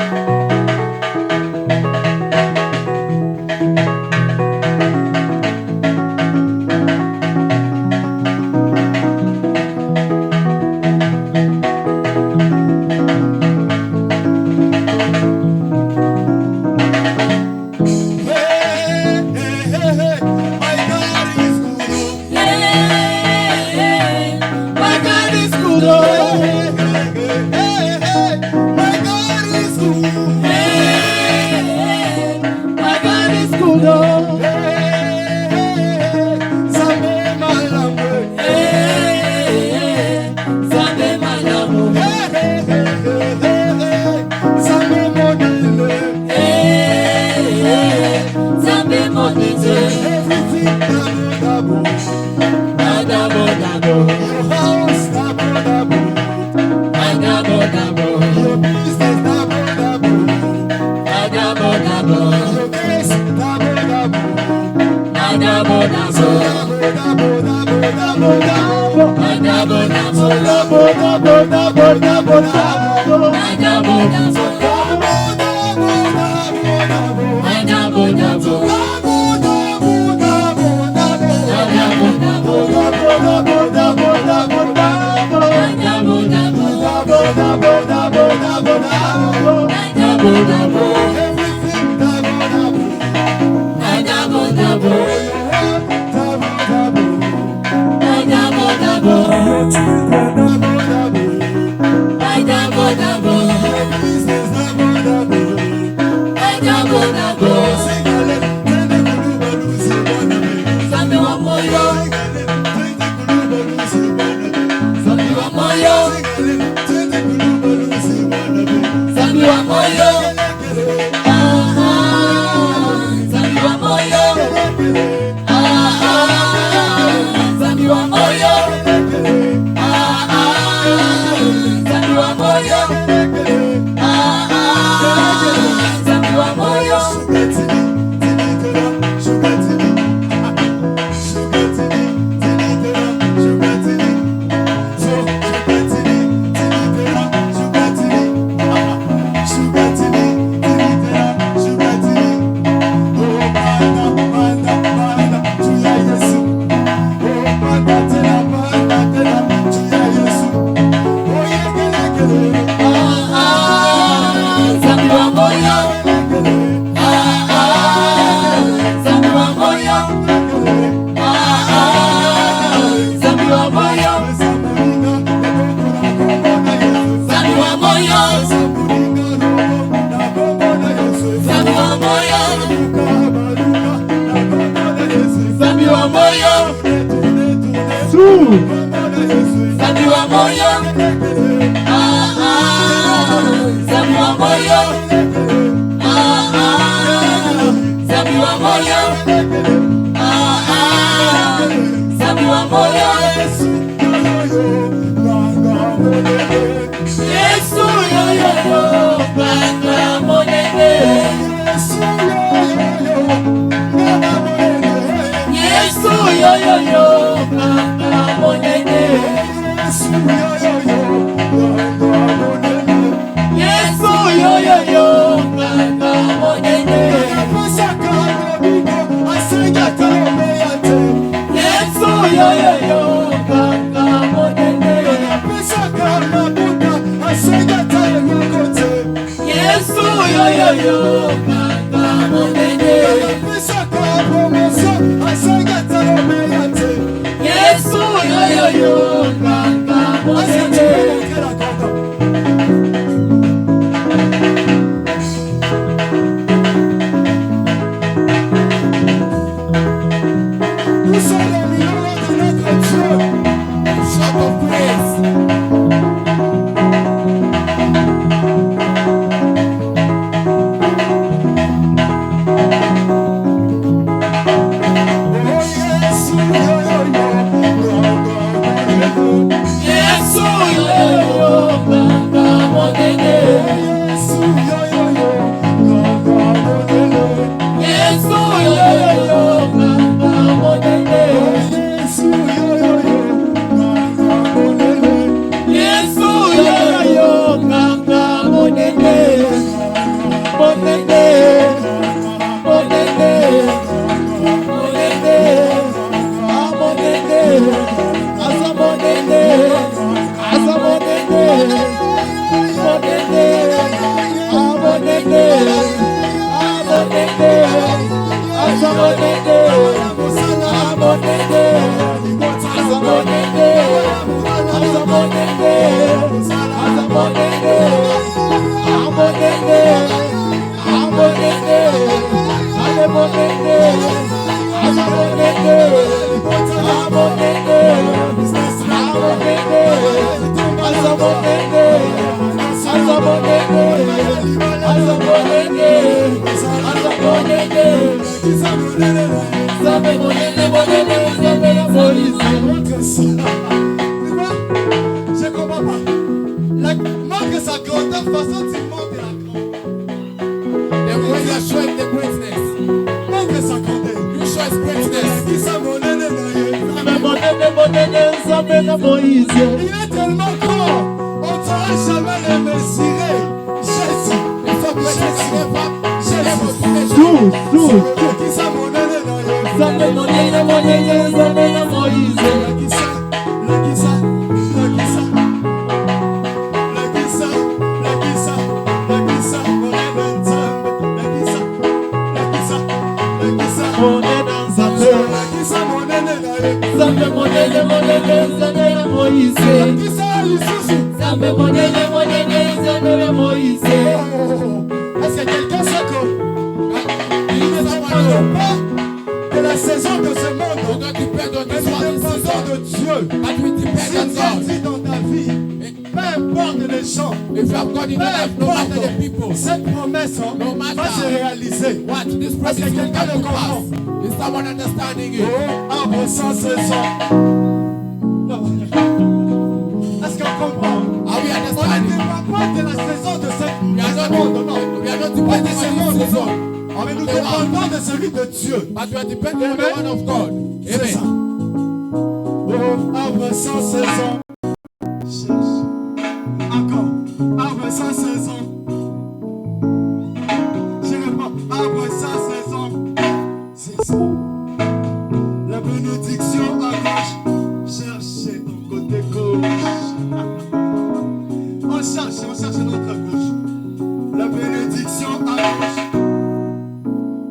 moyo. Zambi wa moyo. Zambi wa moyo. Zambi wa moyo. Zambi wa moyo. Yesu yo yo yo, Banga monene. Yesu yo yo yo, Banga monene. Yesu yo yo yo, Banga monene. Yesu yo yo yo, Banga monene. Yesu yo yo yo, Banga monene. Yesu yo yo yo, Banga monene. Nous sommes les millions de notre Dieu. Shout of praise. Yesu yo yo yo, Banga monene. Yesu yo yo yo, Banga monene. Yesu yo yo yo, Banga monene. Monene, monene, monene, ah monene, asa monene, asa monene, monene, ah monene, ah monene, asa monene, ah monene, asa monene, asa monene, asa monene, ah monene, ah monene, ale monene, asa monene, ah monene, ah monene, asa monene, asa monene, asa monene, asa monene, sabe monene, monene, sabe la police. Je comprends pas. Malgré sa grandeur, façon tu montes la grandeur. The way you are showing the greatness. Malgré sa grandeur. You show his greatness. Qui ça monnaie Sabe monene, monene, sabe la Moïse. Il est tellement grand. On ne saura jamais le mesurer. Jésus. It's so great that never Tout, tout. Qui ça monnaie Sabe monene, monene, sabe la Moïse. Qui ça? Qui ça? Qui ça? Qui ça? Qui ça? Qui ça? Monnaie dans sa Qui ça? Qui ça? Qui ça? Monene dans sa Qui ça monnaie Sabe monene, monene, sabe la Moïse. Qui ça Lisusu? Sabe monene, monene, sabe la Moïse. Est-ce que quelqu'un sait que il ne dépend pas de la saison de ce monde, You don't depend on mais this nous one dépendons de season, Dieu. but we depend Si on Dieu God. dit dans ta vie, peu importe les gens, If you have God in your peu life, no matter the importe, people, cette promesse No matter. va se réaliser. what this Est-ce promise que will quelqu'un come le to comprend? pass. Is someone understanding you? Oh, arbre sans saison. Non. Est-ce qu'on comprend? Are we On ne understanding? dépend pas de la saison de ce We are monde, not, non. we are not Pas depending de ce on monde, this non. season, Mais nous the one. dépendons de celui de Dieu. But we are depending on the one of God. C'est ça. Amen. Oh, arbre sans saison. Cherche. Encore. Arbre sans saison. Je réponds. Arbre sans saison. C'est ça. La bénédiction à gauche. Cherchez ton côté gauche. On cherche notre gauche. La bénédiction à gauche.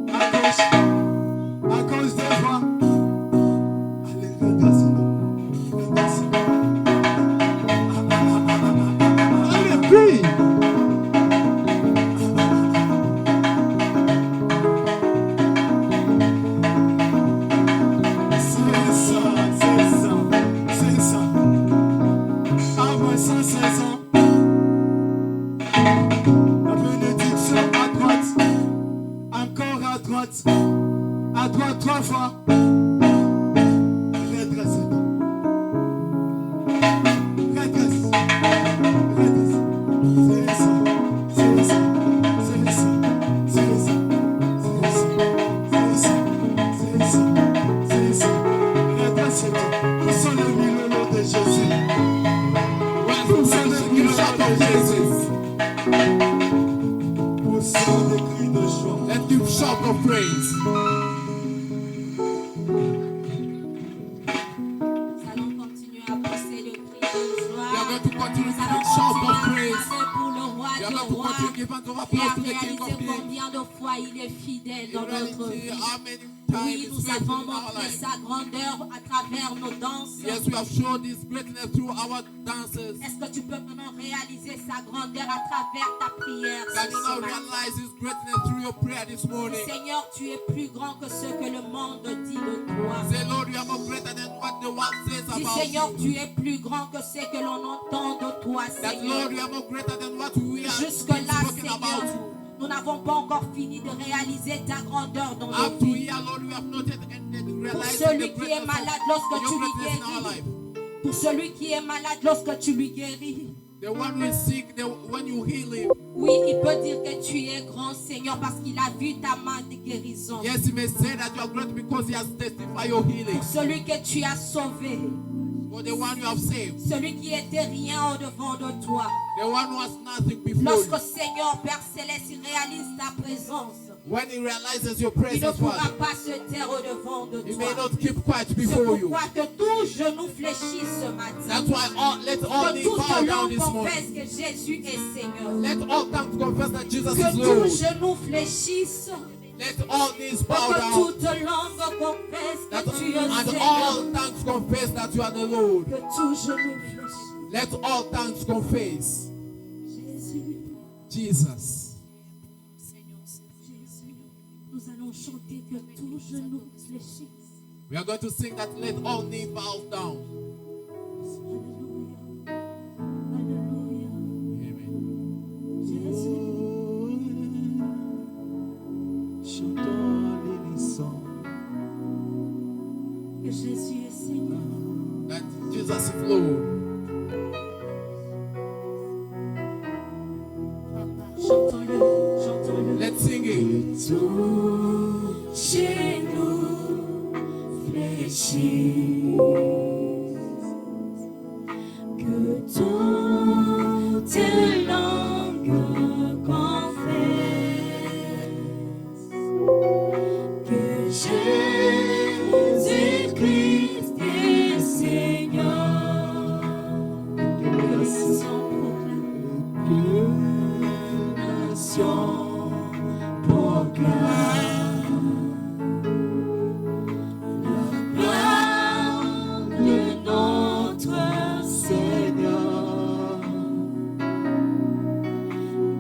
À gauche. À gauche devant. Allez, redresse-nous. Redresse-nous. Allez, puis. Si praise. Nous allons continuer à pousser le cri de joie. We are going to continue Nous to allons shout continuer of à praise. chanter pour le roi We are des going to rois. continue to give unto our Et à praise to the King réaliser of Kings. combien de fois il est fidèle In dans notre reality, vie. how many Oui, times nous is faithful avons in our montré life. sa grandeur à travers nos danses. Yes, we have shown this greatness through our dances. Est-ce que tu peux maintenant réaliser sa grandeur à travers ta prière Can you ce now matin? realize His greatness through your prayer this morning? Seigneur, tu es plus grand que ce que le monde dit de toi. Say, Lord, you are more greater than what the world says Dis, about Seigneur, you. tu es plus grand que ce que l'on entend de toi, That, Seigneur. Lord, you are more greater than what we are Jusque-là, spoken about Seigneur, you. nous n'avons pas encore fini de réaliser ta grandeur dans nos Up to vies. here, Lord, we have not yet ended Pour realizing celui the qui est greatness malade, of lorsque tu your lui greatness in our guéris. life. Pour celui qui est malade, lorsque tu lui guéris. The one who is sick, when you heal him, Oui, il peut dire que tu es grand, Seigneur, parce qu'il a vu ta main de guérison. yes, he may say that you are great because he has testified your healing. Pour celui que tu as sauvé. For the one you have saved, Celui qui était rien au-devant de toi. the one who has nothing before Lorsque you. Seigneur Père Céleste il réalise ta présence, When he realizes your il ne presence, pourra Father, pas se taire au-devant de he may toi. not keep quiet C'est before you. pourquoi que tout genou fléchisse ce matin. That's why let all Que knees toute bow down langue this morning. confesse que Jésus est Seigneur. Let all tongues confess that Jesus Que is tout Lord. genou fléchisse. Let all knees bow Que down. toute langue confesse That, que tu es and Seigneur. all tongues confess that you are the Lord. Que tout genou fléchisse. Let all tongues confess. Jésus, Jesus. Jésus. Nous allons chanter que tout genou fléchisse. We are going to sing that let all knees bow down. Alléluia. Alléluia. Amen. Jésus. Chantons l'unisson. Que Jésus est Seigneur. That Jesus is Lord. Chantons-le, chantons-le. Let's sing it. Tout chez nous fléchit. Que toute langue confesse que Jésus-Christ est Seigneur. Que les nations proclament. Que nations proclament la gloire de notre Seigneur.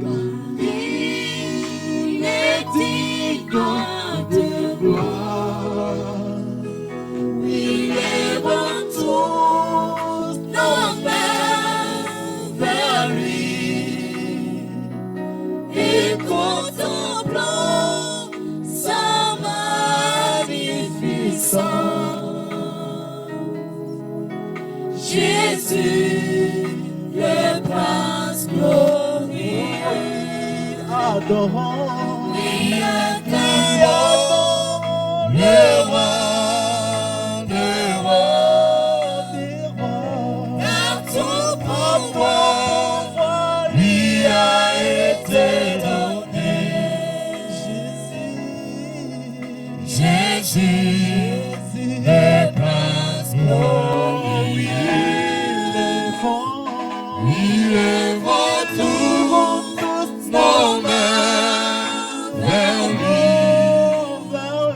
Car il est digne de gloire. Il élève tous nos mains vers lui. Et contemplons sa magnificence. Jésus, le prince glorieux, Adorons. oui, acclamons le roi des rois. Car tout pouvoir lui a été donné. Jésus, le prince glorieux, il élève tous nos mains vers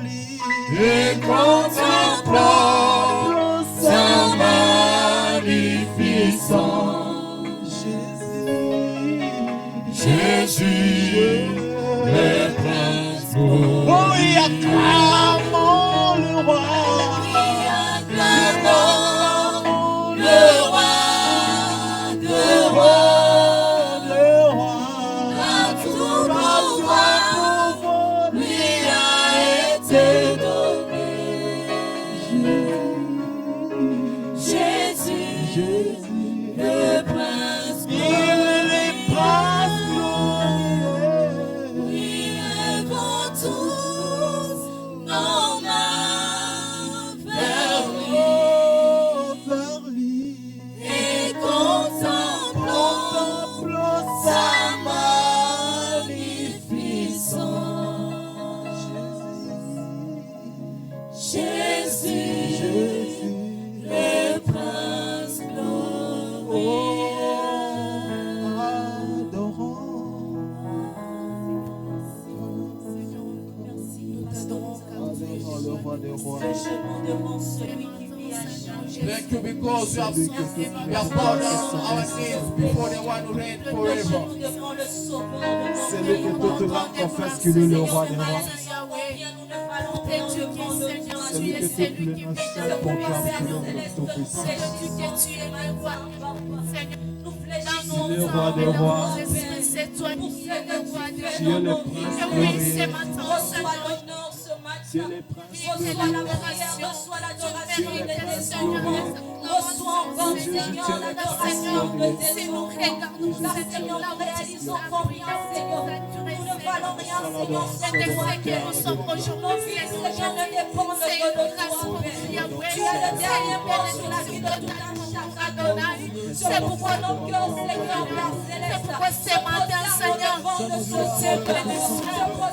lui et contemplons sa magnificence. Jésus, le prince glorieux. Oh, et acclamons le roi. Acclamons le roi de rois. Le roi. Car tout pouvoir lui a été donné. Jésus, le prince Il est le prince glorieux. il élève tous nos mains vers lui Vers lui. et contemplons sa magnificence. Thank you because you have brought us our names before the one who reigns forever. C'est lui que toute langue confesse qu'il est le roi des rois. C'est lui que toutes les nations proclament que l'homme est tout-puissant. C'est le roi des rois. Tu es le prince glorieux. Tu es le prince glorieux. Reçois l'adoration de tes Seigneur. Reçois encore, Seigneur, l'adoration de tes enfants. Car Seigneur, nous réalisons combien, Seigneur, nous ne valons rien, Seigneur, c'est toi qui nous sommes aujourd'hui. Seigneur, ne dépendent que de toi, Père. Tu es le dernier mot sur la vie de tout un chacun. C'est pourquoi nos cœurs, Seigneur, Père Céleste, ce matin, Seigneur,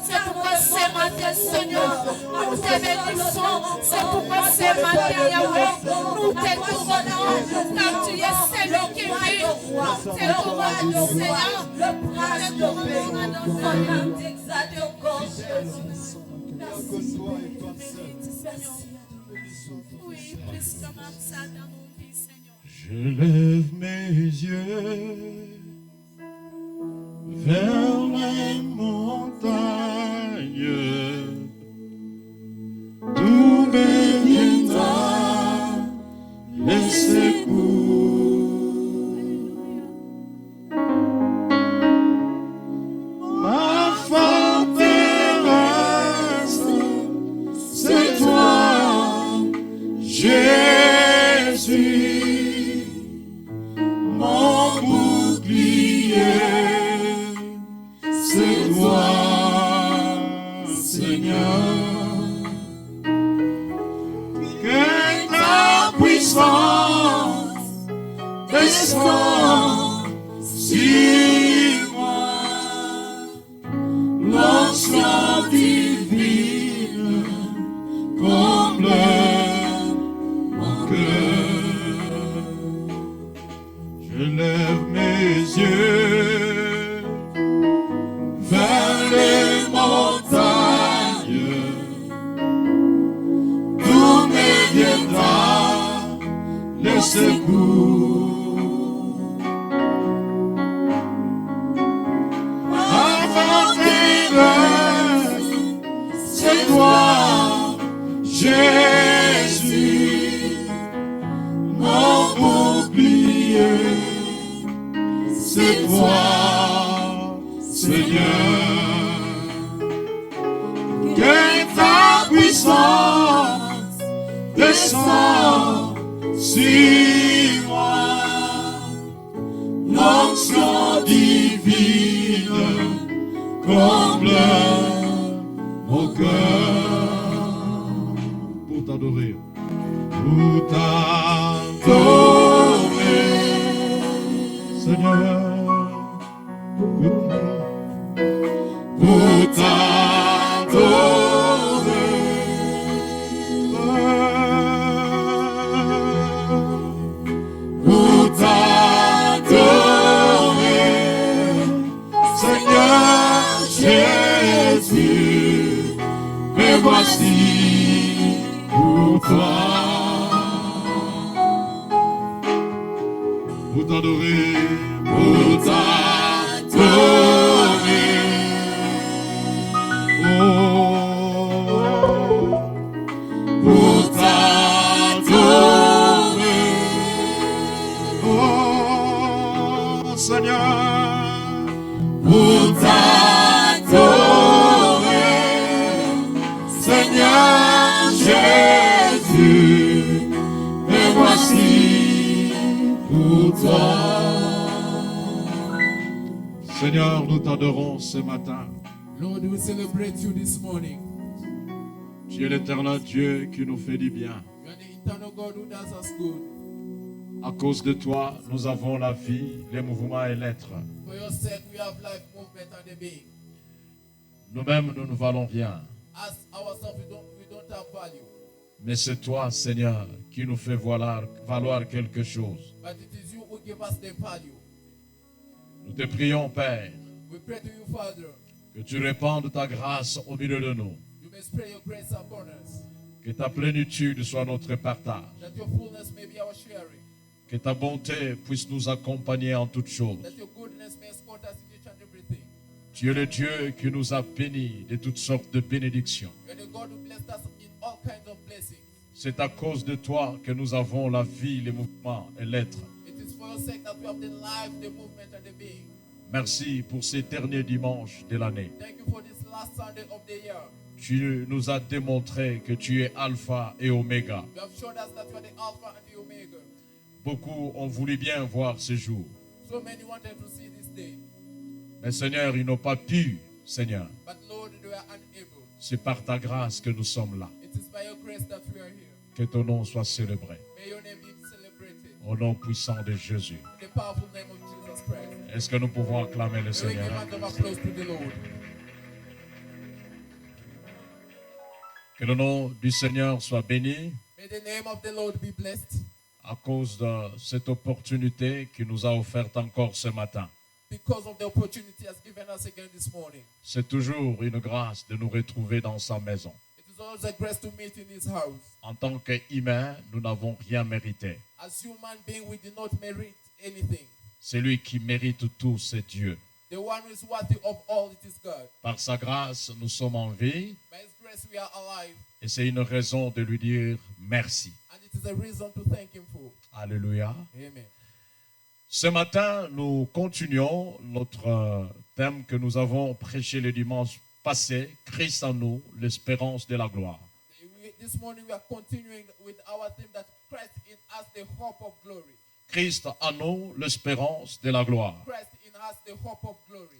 c'est pourquoi ce matin, Seigneur, nous te bénissons. C'est pourquoi ce matin, Yahweh, nous te couronnons, car tu es celui qui vit. Nous te couronnons, Seigneur. le prince de paix, Seigneur, t'exalte encore, Jésus. Que toi et toi seul. Oui, plus comme ça dans nos vies, Seigneur. Je lève mes yeux vers les montagnes, d'où me viendra le secours. Ma forteresse, c'est toi, Jésus, mon bouclier, c'est toi, Seigneur. Que ta puissance descende sur moi, l'onction divine comble mon cœur. Je lève mes yeux vers les montagnes, d'où me viendra le secours. Ma forteresse, c'est toi, Jésus, mon bouclier, c'est toi, Seigneur. Que ta puissance descende sur moi, l'onction divine comble mon cœur. Pour t'adorer, pour t'adorer, Seigneur, pour t'adorer, pour t'adorer, Seigneur Jésus, me voici pour toi. Pour t'adorer, pour t'adorer, oh, pour t'adorer, oh, Seigneur, pour t'adorer, Seigneur Jésus, me voici pour toi. Seigneur, nous t'adorons ce matin. Lord, we celebrate you this morning. Tu es l'éternel Dieu qui nous fait du bien. You are the eternal God who does us good. À cause de toi, nous avons la vie, les mouvements et l'être. For your sake, we have life, movement, and a being. Nous-mêmes, nous ne valons rien. As ourselves, we don't have value. Mais c'est toi, Seigneur, qui nous fait valoir quelque chose. But it is you who give us the value. Nous te prions, Père, We pray to you, Father. que tu répandes ta grâce au milieu de nous. You may spread your grace upon us. Que ta plénitude soit notre partage. That your fullness may be our sharing. Que ta bonté puisse nous accompagner en toutes choses. That your goodness may escort us in each and everything. Tu es le Dieu qui nous a bénis de toutes sortes de bénédictions. You are the God who blessed us in all kinds of blessings. C'est à cause de toi que nous avons la vie, les mouvements et l'être. It is for your sake that we have the life, the movement, and the being. Merci pour ces derniers dimanches de l'année. Thank you for this last Sunday of the year. Tu nous as démontré que tu es Alpha et Oméga. You have showed us that you are the Alpha and the Omega. Beaucoup ont voulu bien voir ce jour. So many wanted to see this day. Mais Seigneur, ils n'ont pas pu, Seigneur. But Lord, they were unable. C'est par ta grâce que nous sommes là. It is by your grace that we are here. Que ton nom soit célébré. May your name be celebrated. Au nom puissant de Jésus. In the powerful name of Jesus Christ. Est-ce que nous pouvons acclamer le May we give Seigneur? hand of applause to the Lord. Que le nom du Seigneur soit béni May the name of the Lord be blessed à cause de cette opportunité qu'il nous a offerte encore ce matin. because of the opportunity he has given us again this morning. C'est toujours une grâce de nous retrouver dans sa maison. It is always a grace to meet in his house. En tant qu'humains, nous n'avons rien mérité. As human beings, we do not merit anything. Celui qui mérite tout, c'est Dieu. The one who is worthy of all, it is God. Par sa grâce, nous sommes en vie By his grace, we are alive. et c'est une raison de lui dire merci. And it is a reason to thank him for. Alléluia. Amen. Ce matin, nous continuons notre thème que nous avons prêché le dimanche passé, Christ en nous, l'espérance de la gloire. This morning, we are continuing with our theme that Christ in us, the hope of glory. Christ en nous, l'espérance de la gloire. Christ in us, the hope of glory.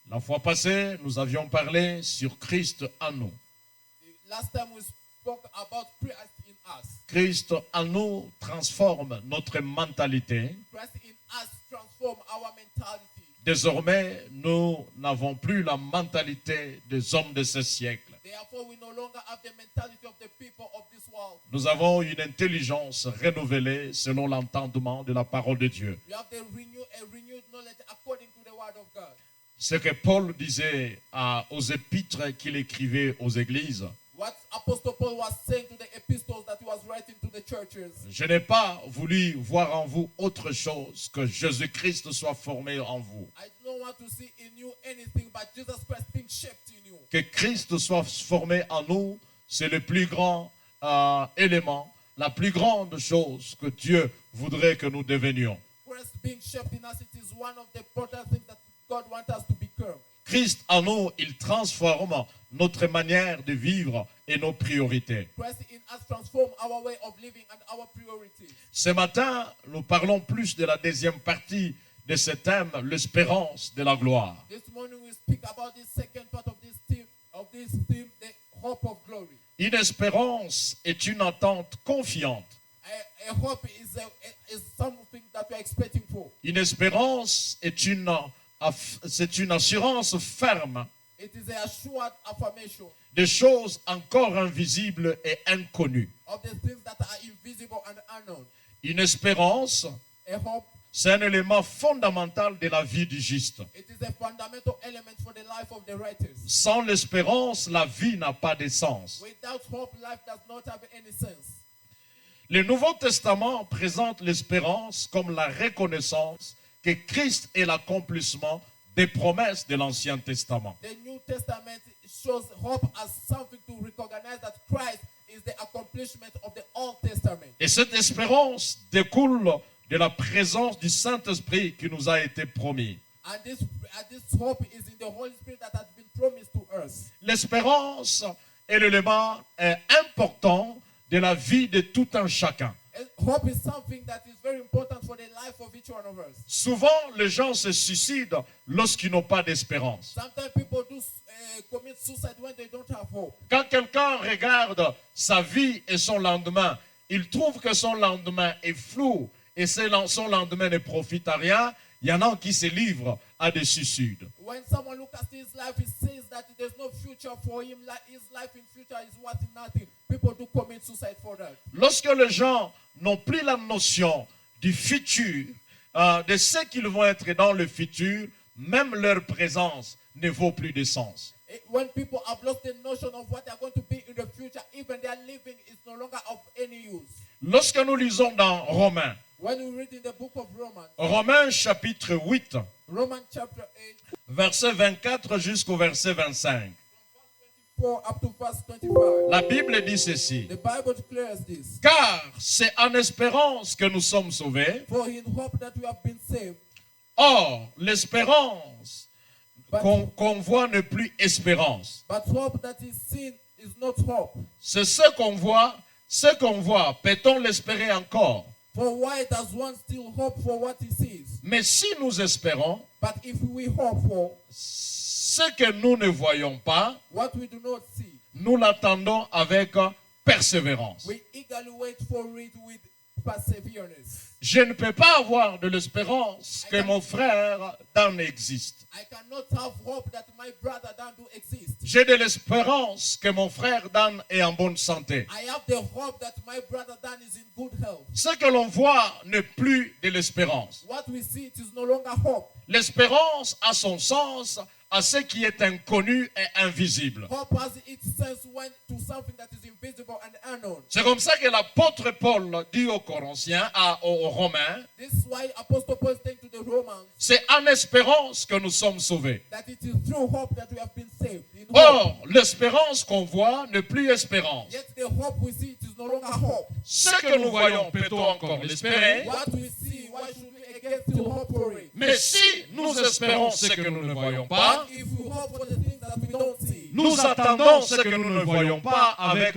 La fois passée, nous avions parlé sur Christ en nous. The last time we spoke about Christ in us. Christ en nous transforme notre mentalité. Christ in us transform our mentality. Désormais, nous n'avons plus la mentalité des hommes de ce siècle. Therefore, we no longer have the mentality of the people of this world. Nous avons une intelligence renouvelée selon l'entendement de la parole de Dieu. We have a renewed knowledge according to the word of God. Ce que Paul disait aux épîtres qu'il écrivait aux églises. What Apostle Paul was saying to the epistles that he was writing to the churches. Je n'ai pas voulu voir en vous autre chose que Jésus-Christ soit formé en vous. I don't want to see in you anything but Jesus Christ being shaped in you. Que Christ soit formé en nous, c'est le plus grand élément, la plus grande chose que Dieu voudrait que nous devenions. Christ being shaped in us, it is one of the important things that God wants us to become. Christ en nous, il transforme notre manière de vivre et nos priorités. Christ in us transform our way of living and our priorities. Ce matin, nous parlons plus de la deuxième partie de ce thème, l'espérance de la gloire. This morning we speak about the second part of this theme, the hope of glory. Une espérance est une attente confiante. A hope is something that we are expecting for. Une espérance est une assurance ferme It is a assured affirmation des choses encore invisibles et inconnues. of the things that are invisible and unknown. Une espérance, A hope, c'est un élément fondamental de la vie du juste. it is a fundamental element for the life of the righteous. Sans l'espérance, la vie n'a pas de sens. Without hope, life does not have any sense. Le Nouveau Testament présente l'espérance comme la reconnaissance que Christ est l'accomplissement des promesses de l'Ancien Testament. The New Testament shows hope as something to recognize that Christ is the accomplishment of the Old Testament. Et cette espérance découle de la présence du Saint-Esprit qui nous a été promis. And this hope is in the Holy Spirit that has been promised to us. L'espérance est l'élément important de la vie de tout un chacun. Hope is something that is very important for the life of each one of us. Souvent, les gens se suicident lorsqu'ils n'ont pas d'espérance. Sometimes people do commit suicide when they don't have hope. Quand quelqu'un regarde sa vie et son lendemain, il trouve que son lendemain est flou et son lendemain ne profite à rien. Il y en a qui se livrent à des suicides. When someone looks at his life, he says that there's no future for him. His life in future is worth nothing. People do commit suicide for that. Lorsque les gens n'ont plus la notion du futur, de ce qu'ils vont être dans le futur, même leur présence ne vaut plus de sens. When people have lost the notion of what they're going to be in the future, even their living is no longer of any use. Lorsque nous lisons dans Romains, When we read in the book of Romans, Romains chapitre 8, Romans chapter 8, verset 24 jusqu'au verset 25, 4 up to verse 25, la Bible dit ceci. the Bible declares this. Car c'est en espérance que nous sommes sauvés. For in hope that we have been saved. Or, l'espérance qu'on voit n'est plus espérance. But hope that is seen is not hope. C'est ce qu'on voit, peut-on l'espérer encore? For why does one still hope for what he sees? Mais si nous espérons But if we hope for ce que nous ne voyons pas, what we do not see, nous l'attendons avec persévérance. we eagerly wait for it with perseverance. Je ne peux pas avoir de l'espérance que mon frère Dan existe. I cannot have hope that my brother Dan do exist. J'ai de l'espérance que mon frère Dan est en bonne santé. I have the hope that my brother Dan is in good health. Ce que l'on voit n'est plus de l'espérance. What we see, it is no longer hope. L'espérance a son sens à ce qui est inconnu et invisible. Hope has its sense when to something that is invisible and unknown. C'est comme ça que l'apôtre Paul dit aux Corinthiens, aux Romains, This is why Apostle Paul is saying to the Romans c'est en espérance que nous sommes sauvés. that it is through hope that we have been saved. In hope. Or, l'espérance qu'on voit n'est plus espérance. Yet the hope we see, it is no longer hope. Ce que nous voyons, peut-on encore l'espérer? What we see, why should we again still hope for it? Mais si nous espérons ce que nous ne voyons pas, If we hope for the things that we don't see, nous attendons ce que nous ne voyons pas avec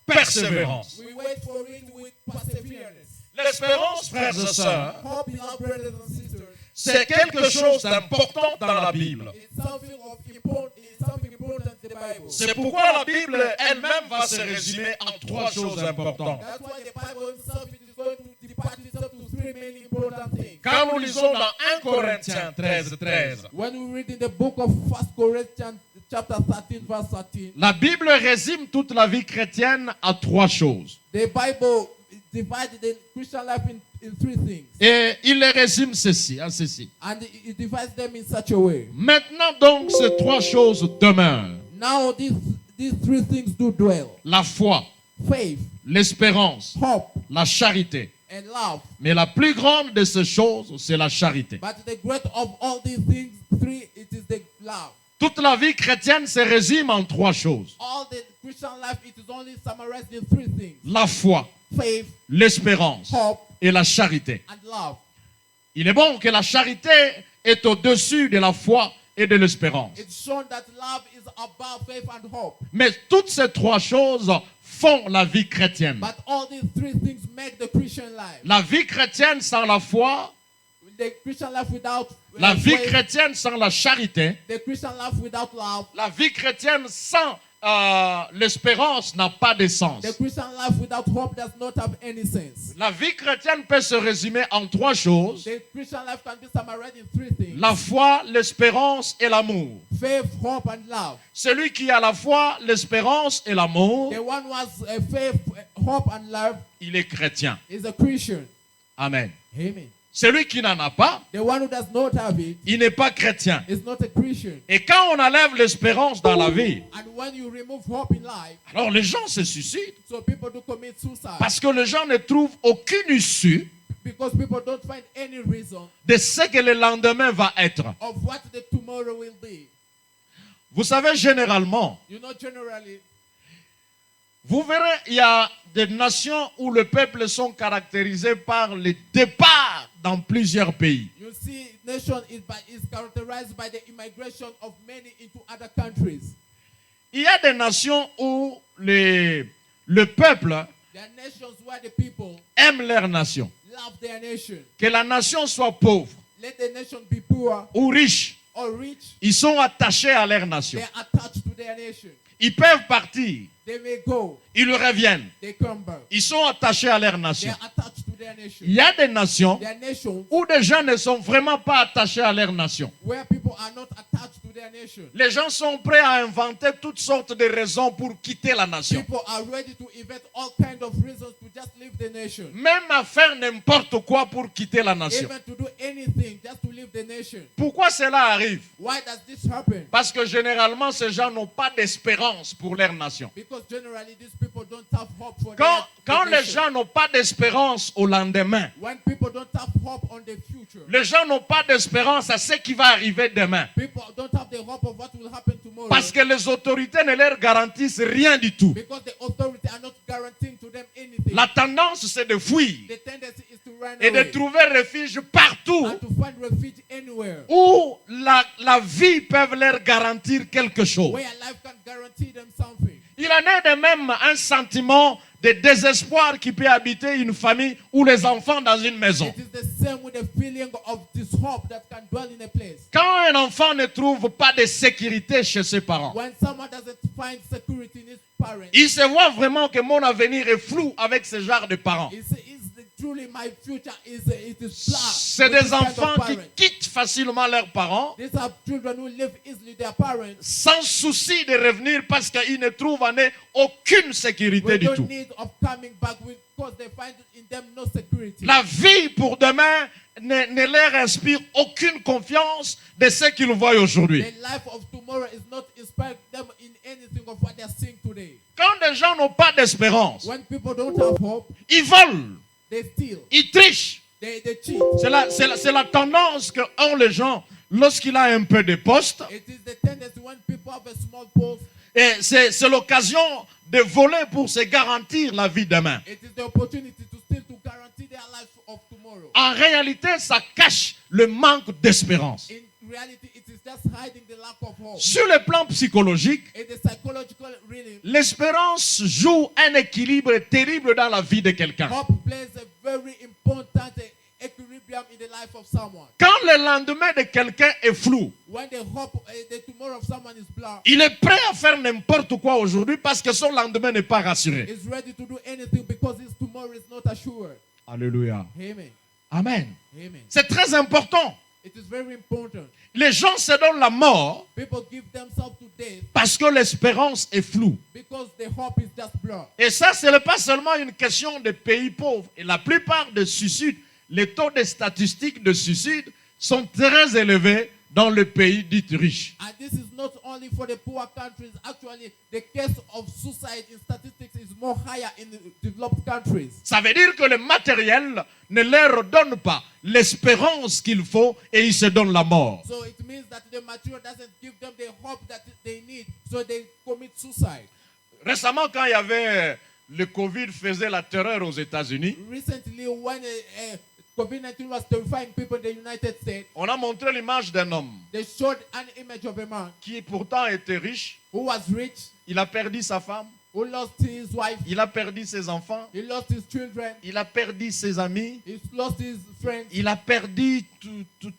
persévérance. we wait for it with perseverance. L'espérance, frères et sœurs, Hope, beloved brothers and sisters, c'est quelque chose d'important dans la Bible. is something important in the Bible. C'est pourquoi la Bible elle-même va se résumer en trois choses importantes. That's why the Bible itself is going to depart itself to three main important things. Quand nous lisons dans 1 Corinthiens 13, When we read in the book of 1 Corinthians chapter 13 verse 13, la Bible résume toute la vie chrétienne à trois choses. the Bible divided the Christian life in three things. Et il les résume en ceci. And it divides them in such a way. Maintenant donc, ces trois choses demeurent. Now these three things do dwell. La foi, Faith, l'espérance, hope, la charité. and love. Mais la plus grande de ces choses, c'est la charité. But the great of all these things, three, it is the love. Toute la vie chrétienne se résume en trois choses. All the Christian life, it is only summarized in three things. La foi, Faith, l'espérance hope, et la charité. and love. Il est bon que la charité est au-dessus de la foi et de l'espérance. It's shown that love is above faith and hope. Mais toutes ces trois choses font la vie chrétienne. But all these three things make the Christian life. La vie chrétienne sans la foi, The Christian life without la vie faith, chrétienne sans la charité, the Christian life without love, la vie chrétienne sans l'espérance n'a pas de sens. the Christian life without hope does not have any sense. La vie chrétienne peut se résumer en trois choses. The Christian life can be summarized in three things. La foi, l'espérance et l'amour. Faith, hope, and love. Celui qui a la foi, l'espérance et l'amour, The one who has faith, hope, and love il est chrétien. is a Christian. Amen. Amen. Celui qui n'en a pas, The one who does not have it il n'est pas chrétien. is not a Christian. Et quand on enlève l'espérance dans la vie, And when you remove hope in life, alors les gens se suicident. so people do commit suicide. Parce que les gens ne trouvent aucune issue Because people don't find any reason de ce que le lendemain va être. of what the tomorrow will be. Vous savez, généralement, You know, generally, vous verrez, il y a des nations où le peuple sont caractérisés par le départ dans plusieurs pays. you see, nation is characterized by the immigration of many into other countries. Il y a des nations où le peuple There are nations where the people aime leur nation. love their nation. Que la nation soit pauvre Let the nation be poor ou riche, or rich, ils sont attachés à leur nation. they are attached to their nation. Ils peuvent partir, They may go, ils reviennent. they come back. Ils sont attachés à leur They nation. are attached to their nation. Il y a des nations There are nations où des gens ne sont vraiment pas attachés à leur nation. where people are not attached to their nation. Les gens sont prêts à inventer toutes sortes de raisons pour quitter la nation. People are ready to invent all kinds of reasons to just leave the nation. Même à faire n'importe quoi pour quitter la nation. Even to do anything just to leave the nation. Pourquoi cela arrive? Why does this happen? Parce que généralement, ces gens n'ont pas d'espérance pour leur nation. Because generally these people don't have hope for Quand their les nation. gens n'ont pas d'espérance au lendemain, When people don't have hope on the future, les gens n'ont pas d'espérance à ce qui va arriver demain. people don't have the hope of what will happen tomorrow. Parce que les autorités ne leur garantissent rien du tout. Because the authority are not guaranteeing to them anything. La tendance, c'est de fuir The tendency is to run et de away trouver refuge partout and to find refuge anywhere où la vie peut leur garantir quelque chose. where life can guarantee them something. Il en est de même un sentiment de désespoir qui peut habiter une famille ou les enfants dans une maison. It is the same with the feeling of this hope that can dwell in a place. Quand un enfant ne trouve pas de sécurité chez ses parents, When someone doesn't find security in his parents, il se voit vraiment que mon avenir est flou avec ce genre de parents. truly my future it is black. C'est des enfants qui quittent facilement leurs parents These are children who live easily their parents. sans souci de revenir parce qu'ils ne trouvent en eux aucune sécurité We du don't tout. need of coming back because they find in them no security. La vie pour demain ne leur inspire aucune confiance de ce qu'ils voient aujourd'hui. The life of tomorrow is not inspiring them in anything of what they are seeing today. Quand des gens n'ont pas d'espérance, When people don't have hope, ils volent, they steal, ils trichent. they cheat. C'est la tendance que ont les gens lorsqu'il a un peu de poste. It is the tendency when people have a small post. Et c'est l'occasion de voler pour se garantir la vie demain. It is the opportunity to steal to guarantee their life of tomorrow. En réalité, ça cache le manque d'espérance. In reality, it is just hiding the lack of hope. Sur le plan psychologique, It is psychological really. l'espérance joue un équilibre terrible dans la vie de quelqu'un. Hope plays a very important equilibrium in the life of someone. Quand le lendemain de quelqu'un est flou, When the hope, the tomorrow of someone is black, il est prêt à faire n'importe quoi aujourd'hui parce que son lendemain n'est pas rassuré. is ready to do anything because his tomorrow is not assured. Alléluia. Amen. Amen. Amen. C'est très important. It is very important. Les gens se donnent la mort People give themselves to death parce que l'espérance est floue. because the hope is just black. Et ça, ce n'est pas seulement une question des pays pauvres. Et la plupart des suicides, les taux de statistiques de suicide sont très élevés dans le pays dit riche. And this is not only for the poor countries. Actually, the case of suicide in statistics is more higher in the developed countries. Ça veut dire que le matériel ne leur donne pas l'espérance qu'il faut et ils se donnent la mort. So it means that the material doesn't give them the hope that they need. So they commit suicide. Récemment, quand il y avait le Covid faisait la terreur aux États-Unis, Recently, when COVID-19 was terrifying people in the United States, on a montré l'image d'un homme they showed an image of a man qui pourtant était riche. who was rich, Il a perdu sa femme, who lost his wife, il a perdu ses enfants, he lost his children, il a perdu ses amis, he lost his friends, il a perdu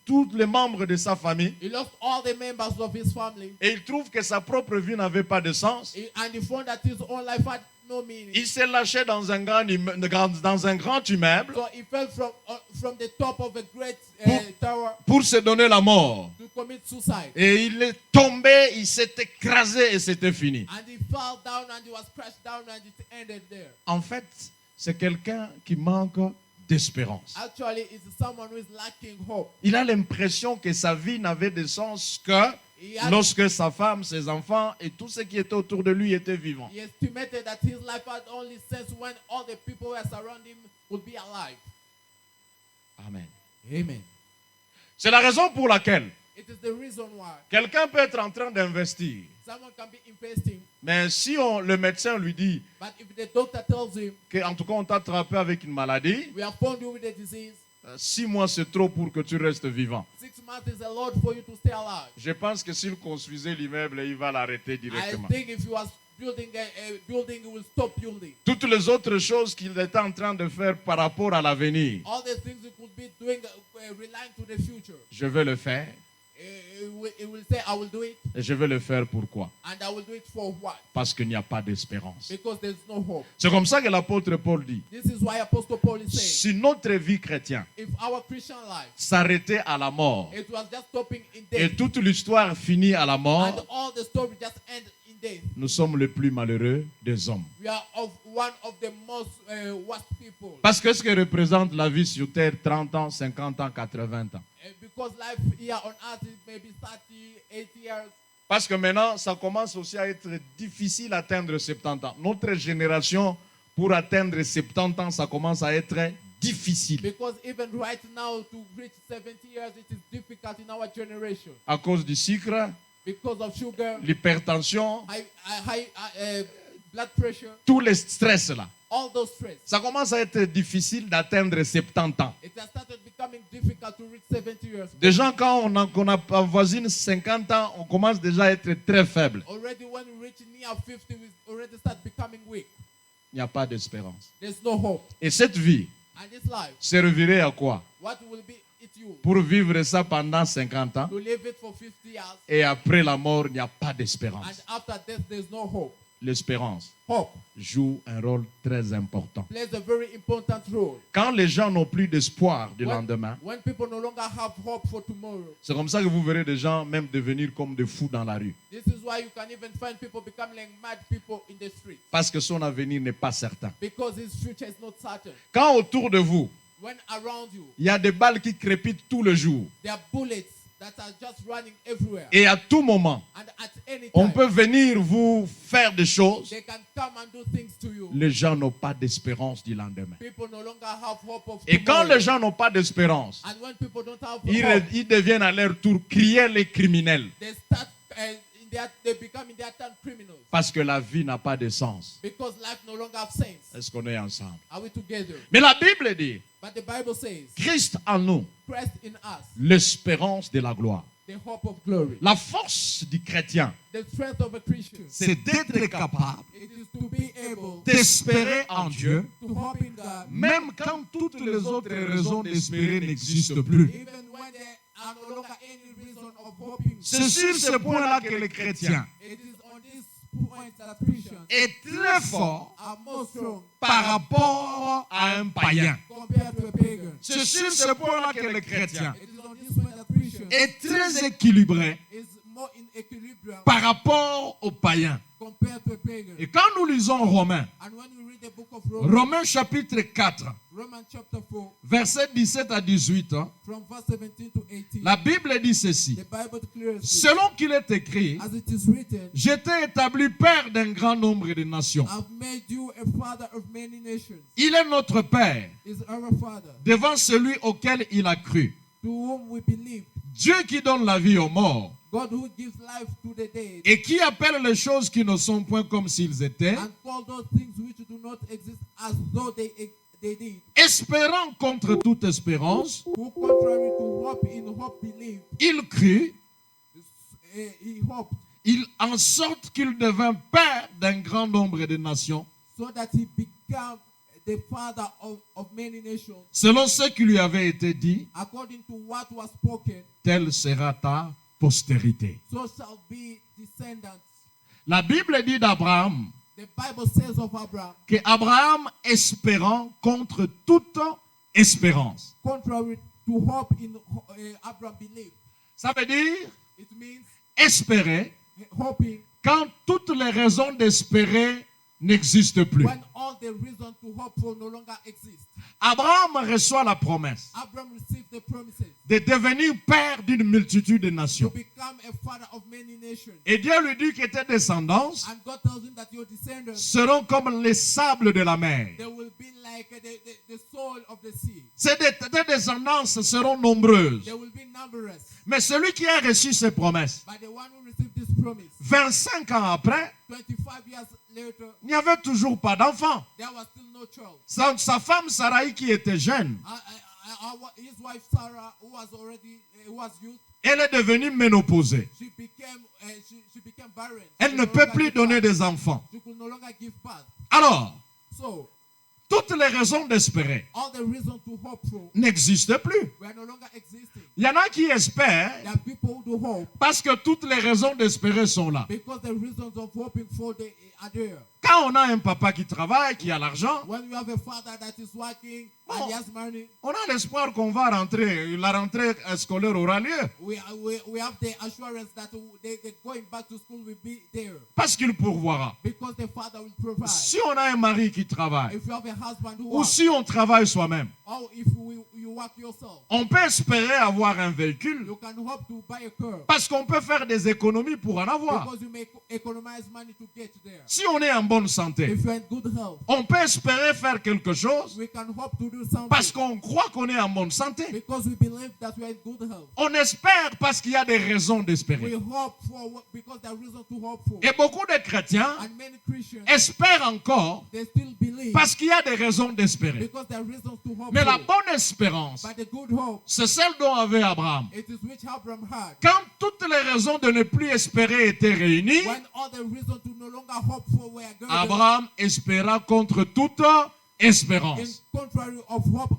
tous les membres de sa famille. he lost all the members of his family. Et il trouve que sa propre vie n'avait pas de sens. And he found that his own life had no meaning. Il s'est lâché dans un grand immeuble So he fell from the top of a great tower pour se donner la mort. to commit suicide. Et il est tombé, il s'est écrasé et c'était fini. And he fell down and he was crashed down and it ended there. En fait, c'est quelqu'un qui manque d'espérance. Actually, it's someone who is lacking hope. Il a l'impression que sa vie n'avait de sens que lorsque sa femme, ses enfants et tout ce qui était autour de lui étaient vivants. He estimated that his life had only sense when all the people who were surrounding him would be alive. Amen. Amen. C'est la raison pour laquelle It is the reason why quelqu'un peut être en train d'investir. someone can be investing, Mais si le médecin lui dit but if the doctor tells him, qu'en tout cas on t'a attrapé avec une maladie, we have found you with a disease, 6 mois c'est trop pour que tu restes vivant. 6 months is a lot for you to stay alive. Je pense que s'il construisait l'immeuble, il va l'arrêter I directement. think if you was building a building, you will stop building. Toutes les autres choses qu'il était en train de faire par rapport à l'avenir, All the things you could be doing relying to the future. je vais le faire. It will say, I will do it, Et je vais le faire pourquoi? and I will do it for what? Parce qu'il n'y a pas d'espérance. Because there's no hope. C'est comme ça que l'apôtre Paul dit, This is why Apostle Paul is saying, si notre vie chrétienne if our Christian life, s'arrêtait à la mort it was just stopping in et death, toute l'histoire finit à la and mort, all the story just end in death. Nous sommes les plus malheureux des hommes. We are one of the most worst people. Parce que ce que représente la vie sur terre, 30 ans, 50 ans, 80 ans. Because life here on earth is maybe 30, 80 years. Parce que maintenant, ça commence aussi à être difficile d'atteindre 70 ans. Notre génération, pour atteindre 70 ans, ça commence à être difficile. Because even right now to reach 70 years, it is difficult in our generation. À cause du sucre, Because of sugar, l'hypertension, high blood pressure, tous les stress là. all those stress. Ça commence à être difficile d'atteindre 70 ans. It has started becoming difficult to reach 70 years. Déjà, quand on avoisine 50 ans, on commence déjà à être très faible. Already when we reach near 50, we already start becoming weak. Il n'y a pas d'espérance. There's no hope. Et cette vie And this life, servirait à quoi? what will be it you? Pour vivre ça pendant 50 ans. To live it for 50 years, Et après la mort, il n'y a pas and d'espérance. after death, there's no hope. L'espérance Hope joue un rôle très important. plays a very important role. Quand les gens n'ont plus d'espoir du lendemain, When people no longer have hope for tomorrow, c'est comme ça que vous verrez des gens même devenir comme des fous dans la rue. this is why you can even find people becoming like mad people in the street. Parce que son avenir n'est pas certain. Because his future is not certain. Quand autour de vous, When around you, il y a des balles qui crépitent tout le jour. there are bullets that are just running everywhere. Et à tout moment, And at any on time, peut venir vous faire des choses. they can come and do things to you. Les gens n'ont pas d'espérance du lendemain. People no longer have hope of Et quand tomorrow. les gens n'ont pas d'espérance, And when people don't have ils, hope, ils deviennent à leur tour crier les criminels. they start they become in their turn criminals. Parce que la vie n'a pas de sens. Because life no longer have sense. Est-ce qu'on est ensemble? Are we together? Mais la Bible dit, But the Bible says, Christ en nous, Christ in us, l'espérance de la gloire. the hope of glory. La force du chrétien, The strength of a Christian. c'est d'être capable It is to be able d'espérer en Dieu, to hope in God, même quand toutes les autres raisons d'espérer n'existent plus. even when there are no longer any reason of hoping. C'est sur ce point-là que les chrétiens It is on this point that Christians est très fort are more strong par rapport à un païen. compared to a pagan. C'est sur ce point-là que les chrétiens It is on this point that Christians est très équilibré is more in equilibrium par rapport aux païens. compared to a pagan. Et quand nous lisons Romains, And when we read the book of Romans, Romains chapitre 4, Romans chapter 4, versets 17 à 18, from verse 17 to 18, la Bible dit ceci. the Bible declares this, Selon qu'il est écrit, as it is written, je t'ai établi père d'un grand nombre de nations. I've made you a father of many nations. Il est notre père Is our father, devant celui auquel il a cru. to whom we believe, Dieu qui donne la vie aux morts God who gives life to the dead, et qui appelle les choses qui ne sont point comme s'ils étaient, and call those things which do not exist as though they did. espérant contre toute espérance, Who contrary to hope in hope believed, il crut, he hoped, en sorte qu'il devint père d'un grand nombre de nations, so that he became the father of many nations, selon ce qui lui avait été dit, according to what was spoken, telle sera ta postérité. so shall be descendants. La Bible dit d'Abraham The Bible says of Abraham, que Abraham espérant contre toute espérance. contrary to hope in Abraham believed. Ça veut dire It means espérer hoping quand toutes les raisons d'espérer n'existent plus. when all the reason to hope for no longer exist. Abraham reçoit la promesse Abraham received the promises de devenir père d'une multitude de to nations. become a father of many nations. Et Dieu lui dit que tes descendants And God tells him that your descendants, seront comme les sables de la mer. they will be like the soil of the sea. Tes descendants seront nombreuses. They will be numberless. Mais celui qui a reçu ces promesses, But the one who received this promise, 25 ans après, 25 years later, il n'y avait toujours pas d'enfant. there was still no child. Sa femme Sarai qui était jeune, His wife Sarah, who was already was youth, elle est devenue ménopausée. she became barren. Elle She ne could peut no plus longer donner give birth. des enfants. She could no longer give birth. Alors, So toutes les raisons d'espérer all the reason to hope for n'existent plus. were no longer existing. Il y en a qui espèrent There are people who do hope parce que toutes les raisons d'espérer sont là. because the reasons of hoping for are there. Quand on a un papa qui travaille, qui a l'argent, When you have a father that is working and he has money, on a l'espoir qu'on va rentrer. La rentrée scolaire aura lieu. we have the assurance that they going back to school will be there Parce qu'il pourvoira. because the father will provide. Si on a un mari qui travaille, If you have a husband who ou works, si on travaille soi-même, or if you work yourself, on peut espérer avoir un véhicule you can hope to buy a car parce qu'on peut faire des économies pour en avoir. because you may economize money to get there. Si on est en bonne santé, If you're in good health, on peut espérer faire quelque chose we can hope to do something parce qu'on croit qu'on est en bonne santé. because we believe that we are in good health. On espère parce qu'il y a des raisons We d'espérer. hope for what, because there are reasons to hope for. Et beaucoup de chrétiens And many Christians, espèrent encore they still believe parce qu'il y a des raisons d'espérer. because there are reasons to hope Mais la for. bonne espérance, But the good hope, c'est celle dont avait Abraham. it is which Abraham had. Quand toutes les raisons de ne plus espérer étaient réunies, When all the reasons to no longer hope for were gathered, Abraham espéra contre toute in espérance. contrary of hope,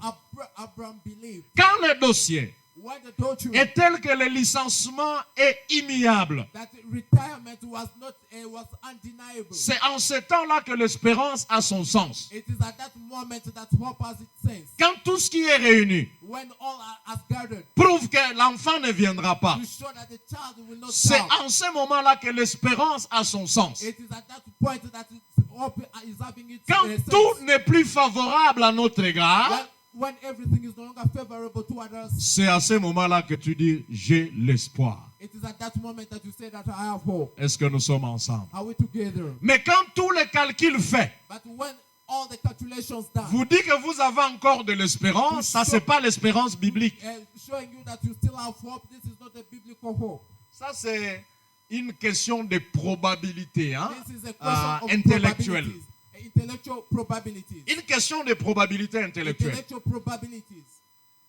Abraham believed. Quand le dossier When the doctrine est tel que le licenciement est immuable, that retirement was not was undeniable, c'est en ce temps-là que l'espérance a son sens. it is at that moment that hope has its sense. Quand tout ce qui est réuni When all has gathered prouve que l'enfant ne viendra pas, to show that the child will not c'est come, en ce moment-là que l'espérance a son sens. it is at that point that hope is having its Quand sense. tout n'est plus favorable à notre égard, When everything is no longer favorable toward us, c'est à ce moment-là que tu dis, j'ai l'espoir. it is at that moment that you say that I have hope. Est-ce que nous sommes ensemble? Are we together? Mais quand tous les calculs faits But when all the calculations done, vous dit que vous avez encore de l'espérance, ça c'est pas l'espérance biblique. showing you that you still have hope, this is not a biblical hope. Ça c'est une question de probabilité, hein? This is a question of Intellectuelle. probabilities, intellectual probabilities. Une question de probabilité intellectuelle. Intellectual probabilities.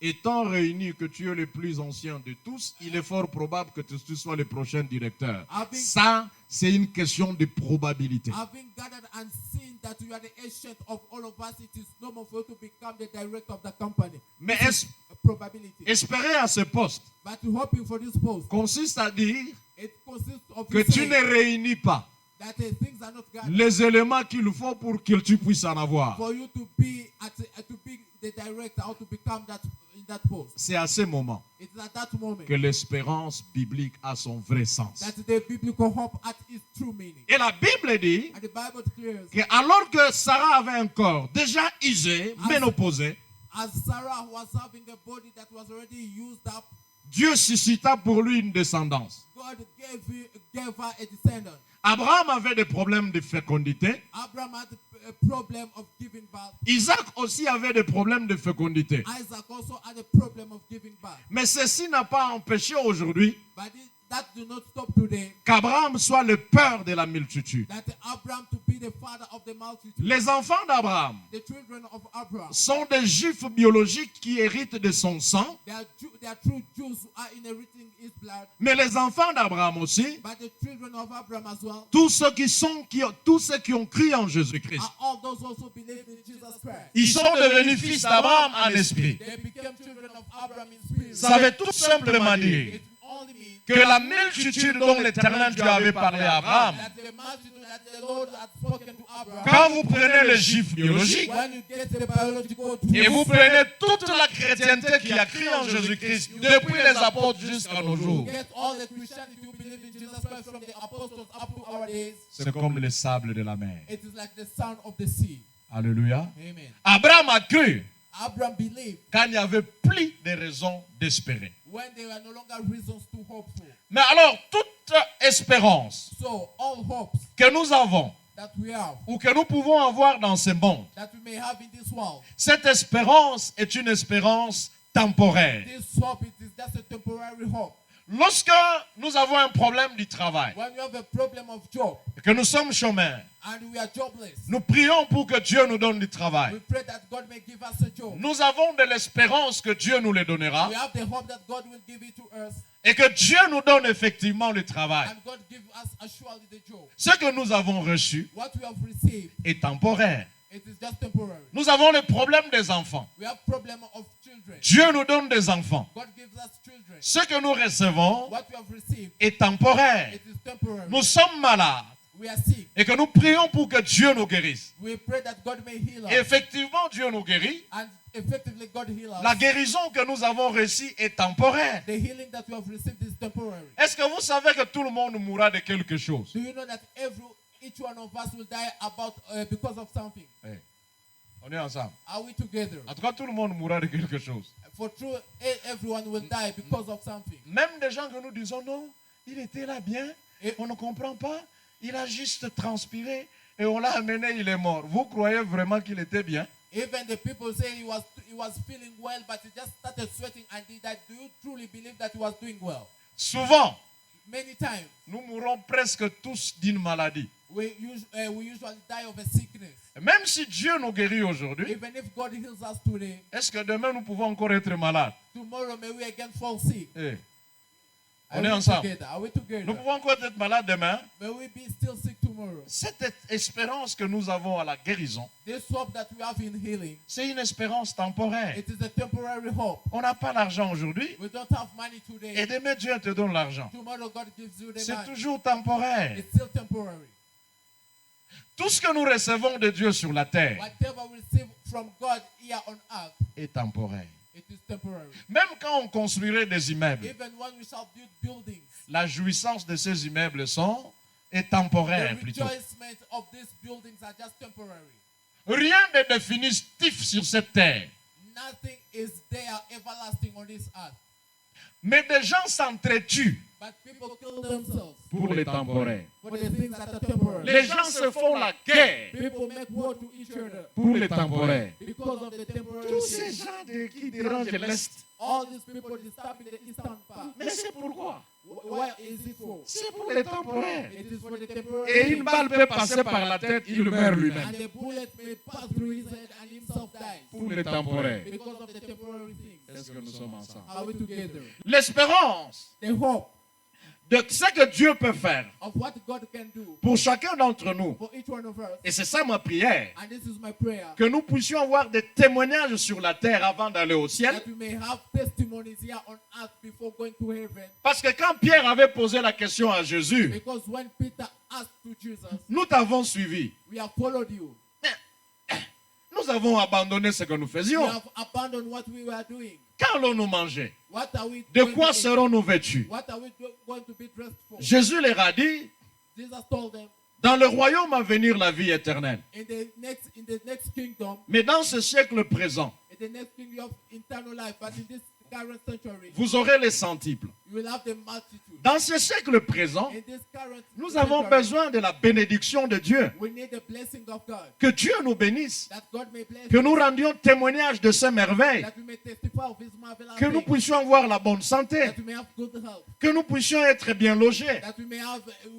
Étant réuni que tu es le plus ancien de tous, il est fort probable que tu sois le prochain directeur. Ça, c'est une question de probabilité. Having gathered and seen that you are the ancient of all of us, it is normal for you to become the director of the company. Mais This is a probability. espérer à ce poste But hoping for this post, consiste à dire it consists of que you tu saying ne réunis pas that things are not gathered les éléments qu'il faut pour que tu puisses en avoir. for you to be the director or to become that in that post. C'est à ce moment It is at that moment que l'espérance biblique a son vrai sens. that the biblical hope at its true meaning. Et la Bible dit And the Bible declares, que alors que Sarah avait un corps déjà usé, ménopausé, as Sarah was having a body that was already used up, Dieu suscita pour lui une descendance. God gave her a descendant. Abraham avait des problèmes de fécondité. Abraham had a problem of giving birth. Isaac aussi avait des problèmes de fécondité. Isaac also had a problem of giving birth. Mais ceci n'a pas empêché aujourd'hui But that do not stop today qu'Abraham soit le père de la multitude. that Abraham to be the father of the multitude. Les enfants d'Abraham The children of Abraham, sont des juifs biologiques qui héritent de son sang. they are true Jews who are inheriting his blood. Mais les enfants d'Abraham aussi, But the children of Abraham as well tous ceux qui ont cru en Jésus-Christ, are all those also believe in Jesus Christ. Ils sont devenus fils d'Abraham en esprit. They became children of Abraham in spirit. Ça veut tout simplement dire It only means que la multitude dont l'Éternel Dieu avait parlé à Abraham, that the multitude that the Lord had spoken to Abraham, quand vous prenez les juifs biologiques when you get the biological et truth, vous prenez toute la chrétienté qui a cru en Jésus-Christ depuis les apôtres jusqu'à nos jours, get all the Christianity who believe in Jesus Christ from the apostles up to our days, c'est comme le sable de la mer. it is like the sound of the sea. Alléluia. Amen. Abraham a cru Abraham believed quand il n'y avait plus de raisons d'espérer. when there were no longer reasons to hope for. Mais alors, toute espérance So all hopes que nous avons that we have, ou que nous pouvons avoir dans ce monde, that we may have in this world, cette espérance est une espérance temporaire. this hope, it is just a temporary hope. Lorsque nous avons un problème du travail, When you have a problem of job que nous sommes chômeurs, and we are jobless, nous prions pour que Dieu nous donne du travail. we pray that God may give us a job. Nous avons de l'espérance que Dieu nous le donnera We have the hope that God will give it to us et que Dieu nous donne effectivement le travail. and God give us assuredly the job. Ce que nous avons reçu What we have received, est temporaire. it is just temporary. Nous avons le problème des enfants. We have problem of children. Dieu nous donne des enfants. God gives us children. Ce que nous recevons What we have received, est temporaire. it is temporary. Nous sommes malades. we are sick, et que nous prions pour que Dieu nous guérisse. we pray that God may heal us. Et effectivement, Dieu nous guérit. And effectively, God heal us. La guérison que nous avons reçue est temporaire. The healing that you have received is temporary. Est-ce que vous savez que tout le monde mourra de quelque chose? Do you know that each one of us will die because of something? Hey, on est ensemble. Are we together? En tout cas, tout le monde mourra de quelque chose. For true, everyone will die because of something. Même des gens que nous disons non, il était là bien et on ne comprend pas. Il a juste transpiré et on l'a amené, il est mort. Vous croyez vraiment qu'il était bien? Even the people say he was feeling well, but he just started sweating and he died. Do you truly believe that he was doing well? Souvent, Many times, nous mourrons presque tous d'une maladie. we usually die of a sickness. Même si Dieu nous guérit aujourd'hui, Even if God heals us today, est-ce que demain nous pouvons encore être malades? tomorrow may we again fall sick. Eh, Are on est we ensemble. together? Are we together? Nous pouvons encore être malades demain. May we be still sick tomorrow. Cette espérance que nous avons à la guérison, This hope that we have in healing, c'est une espérance temporaire. it is a temporary hope. On n'a pas l'argent aujourd'hui We don't have money et today. demain Dieu te donne l'argent. Tomorrow God gives you the C'est money. toujours temporaire. It's still temporary. Tout ce que nous recevons de Dieu sur la terre Whatever we receive from God here on earth, est temporaire. it is temporary. Même quand on construirait des immeubles, Even when we shall build buildings, la jouissance de ces immeubles est the temporaire plutôt. rejoicement of these buildings are just temporary. Rien de définitif sur cette terre. Nothing is there everlasting on this earth. Mais des gens s'entretuent But people kill themselves Pour les temporaires. for the things that are temporary. Les gens se font la guerre. People make war to each other Pour les temporaires. because of the temporary Tous ces things. gens qui dérangent l'Est. All these people disturbing the eastern part. Mais c'est pourquoi? Why is it for? C'est pour les temporaires. It is for the temporary Et une things. balle peut passer par la tête, il meurt lui-même. And the bullet may pass through his head and himself dies Pour les temporaires. because of the temporary things. Est-ce que nous sommes ensemble? Are we together? L'espérance The hope de ce que Dieu peut faire of what God can do pour chacun d'entre nous. for each one of us. Et c'est ça ma prière. And this is my prayer. Que nous puissions avoir des témoignages sur la terre avant d'aller au ciel. That we may have testimonies here on earth before going to heaven. Parce que quand Pierre avait posé la question à Jésus, Because when Peter asked to Jesus, nous t'avons suivi. we have followed you. Nous avons abandonné ce que nous We faisions. have abandoned what we were doing. Qu'allons-nous manger? What are we De going quoi to eat? serons-nous vêtus? What are we going to be dressed for? Jésus leur a dit, Jesus told them, dans le royaume à venir, la vie éternelle. in the next kingdom, Mais dans ce siècle présent, in the next kingdom of eternal life, but in this current century, vous aurez les centiples. you will have the multitude. Dans ce siècle présent, In this current nous avons century, besoin de la bénédiction de Dieu. we need the blessing of God. Que Dieu nous bénisse. That God may bless Que us, nous rendions témoignage de ces merveilles. that we may testify of His marvelous Que nous things, puissions avoir la bonne santé. that we may have good health, Que nous puissions être bien logés. that we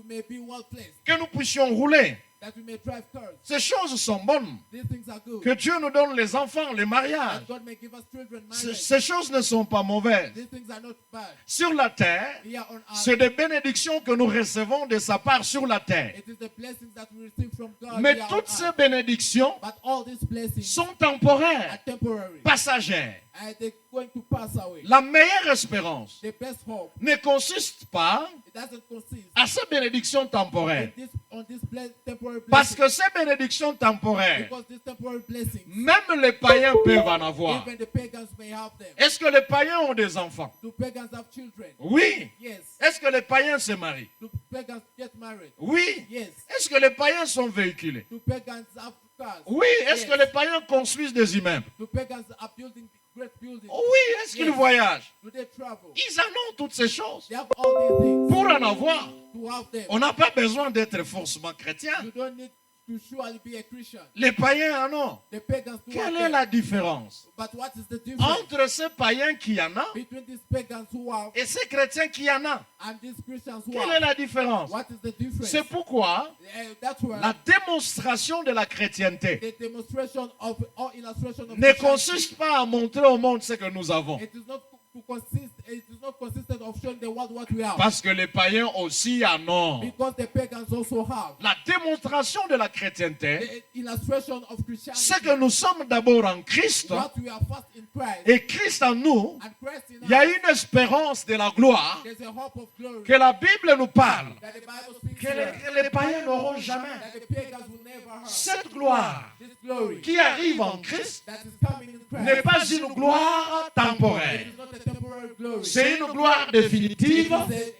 may be well placed, Que nous puissions rouler. that we may drive cars. Ces choses sont bonnes. These things are good. Que Dieu nous donne les enfants, les mariages. That God may give us children, marriage. Ces choses ne sont pas mauvaises. These things are not bad. Sur la terre, Here on c'est earth, des bénédictions que nous recevons de sa part sur la terre. it is the blessings that we receive from God. Mais here on toutes ces earth. bénédictions But all these blessings sont are temporaires, temporary. passagères. And they're going to pass away. La meilleure espérance The best hope, ne consiste pas it doesn't consist à ces bénédictions temporaires. on this temporary Parce blessing. que ces bénédictions temporaires, Because these temporary blessings, même les païens peuvent en avoir. even the pagans may have them. Est-ce que les païens ont des enfants? Do pagans have children? Oui. Yes. Est-ce que les païens se marient? Do pagans get married? Oui. Yes. Est-ce que les païens sont véhiculés? Do pagans have cars? Oui. Est-ce Yes. que les païens construisent des immeubles? Do pagans are building great buildings? Oui. Est-ce qu'ils Yes. voyagent? Do they travel? Ils en ont toutes ces choses. They have all these things. Pour en avoir, To have them. on n'a pas besoin d'être forcément chrétien. You don't need to surely be a Christian. Les païens en ont. The pagans do have Quelle est them. la différence But what is the difference entre ces païens qui en ont between these pagans who have et ces chrétiens qui en ont? and these Christians who Quelle est have? la différence? What is the difference? C'est pourquoi That's why la démonstration de la chrétienté the demonstration of or illustration of ne Christianity, consiste pas à montrer au monde ce que nous avons. it is not It is not consistent of showing the world what we have. Parce que les païens aussi en ont. Because the pagans also have. La démonstration de la chrétienté, The illustration of Christianity. c'est que nous sommes d'abord en Christ. What we are first in Christ. Et Christ en nous, And Christ in il y a us. une espérance de la gloire There's a hope of glory. que la Bible nous parle. That the Bible speaks Que to us. les païens n'auront jamais. That the pagans will never have. Cette gloire This glory qui arrive en Christ that is coming in Christ. n'est pas une gloire temporaire. It is not a temporary glory. C'est une gloire définitive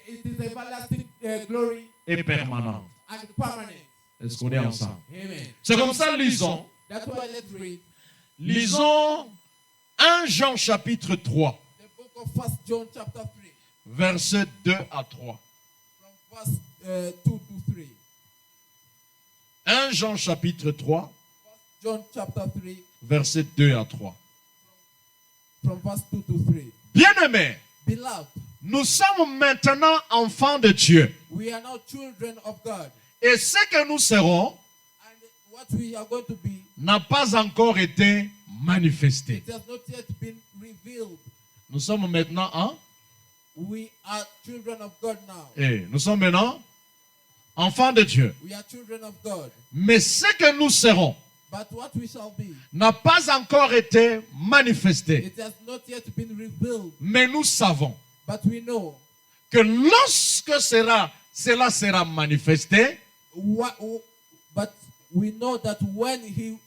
It is everlasting glory et permanente. and permanent. Est-ce qu'on est ensemble? Amen. C'est comme ça, lisons. That's why let's read Lisons 1 Jean chapitre 3, the book of 1 John chapter 3, versets 2 à 3. from verse 2 to 3. 1 Jean chapitre 3, John chapter 3, versets 2 à 3. from verse 2 to 3. Bien-aimés, Beloved, nous sommes maintenant enfants de Dieu. we are now children of God, Et ce que nous serons and what we are going to be, n'a pas encore été manifesté. it has not yet been revealed. Nous sommes maintenant We are children of God now. nous sommes maintenant enfants de Dieu. We are children of God. Mais ce que nous serons But what we shall be, n'a pas encore été manifesté. it has not yet been revealed. Mais nous savons But we know que lorsque cela sera manifesté, but we know that when he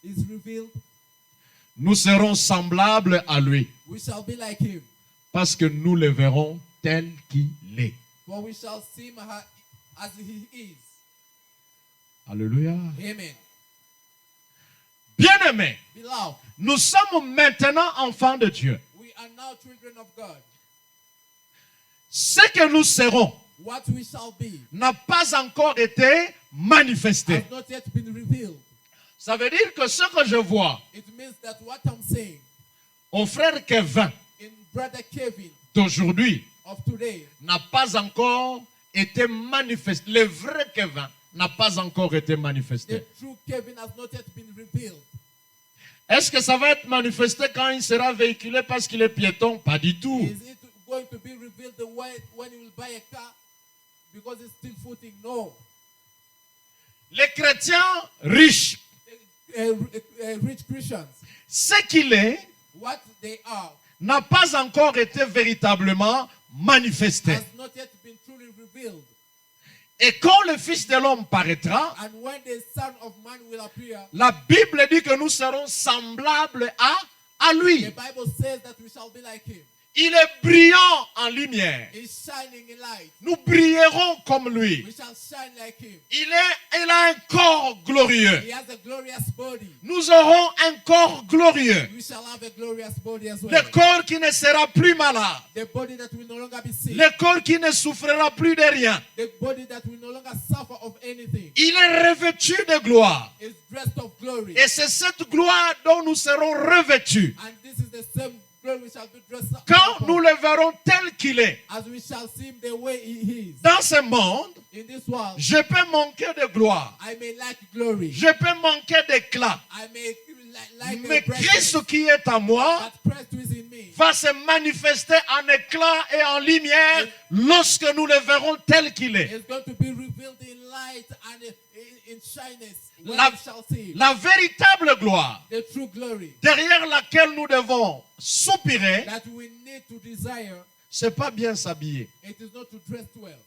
is revealed, nous serons semblables à lui. we shall be like him. Parce que nous le verrons tel qu'il est. For we shall see him as he is. Alléluia. Amen. Bien-aimés, Beloved, nous sommes maintenant enfants de Dieu. we are now children of God. Ce que nous serons What we shall be n'a pas encore été manifesté. has not yet been revealed. Ça veut dire que ce que je vois It means that what I'm saying au frère Kevin in Brother Kevin d'aujourd'hui of today n'a pas encore été manifesté. Le vrai Kevin n'a pas encore été manifesté. the true Kevin has not yet been revealed. Est-ce que ça va être manifesté quand il sera véhiculé parce qu'il est piéton? Pas du tout. Is it going to be revealed the way when you will buy a car because it's still footing? No. Les chrétiens riches, Rich Christians, ce qu'il est what they are n'a pas encore été véritablement manifesté. has not yet been truly revealed. Et quand le Fils de l'homme paraîtra, And when the Son of Man will appear, la Bible dit que nous serons semblables à lui. the Bible says that we shall be like him. Il est brillant en lumière. He's shining in light. Nous brillerons comme lui. We shall shine like him. Il a un corps glorieux. He has a glorious body. Nous aurons un corps glorieux. We shall have a glorious body as well. Le corps qui ne sera plus malade. The body that will no longer be sick. Le corps qui ne souffrira plus de rien. The body that will no longer suffer of anything. Il est revêtu de gloire. Is dressed of glory. Et c'est cette gloire dont nous serons revêtus. And this is the same glory we shall be dressed up. Quand nous le verrons tel qu'il est. As we shall see him the way he is. Dans ce monde, In this world, je peux manquer de gloire. I may lack glory. Je peux manquer d'éclat. I may like Mais a brightness, Christ qui est en moi but Christ who is in me va se manifester en éclat et en lumière lorsque nous le verrons tel qu'il est. is going to be revealed in light and in shyness when La, we shall see him. la véritable gloire The true glory derrière laquelle nous devons soupirer, that we need to desire. c'est pas bien s'habiller It is not to dress well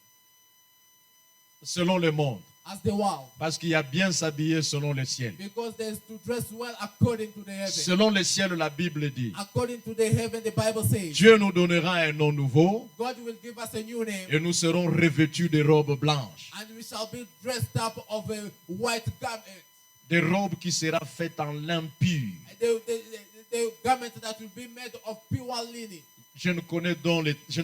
selon le monde. as the world, Parce qu'il y a bien s'habiller selon le ciel. because there's to dress well according to the heaven. Selon le ciel, la Bible dit, According to the heaven, the Bible says, Dieu nous donnera un nom nouveau God will give us a new name, et nous serons revêtus de robes blanches. and we shall be dressed up of a white garment, Des robes qui seront faites en lin pur. the garment that will be made of pure linen. Je ne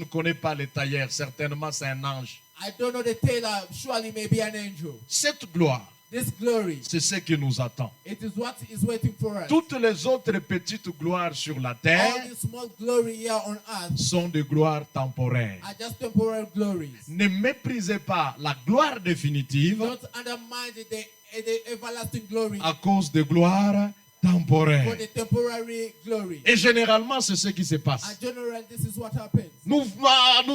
connais pas les tailleurs. Certainement, c'est un ange. I don't know the tailor, surely maybe an angel. Cette gloire, This glory, c'est ce qui nous attend. it is what is waiting for us. Toutes les autres petites gloires sur la All terre this small glory here on earth sont des gloires temporaires. are just temporary glories. Ne méprisez pas la gloire définitive Don't undermine the everlasting glory à cause de gloires temporaire. for the temporary glory. Et généralement, c'est ce qui se And passe. generally, this is what happens. Nous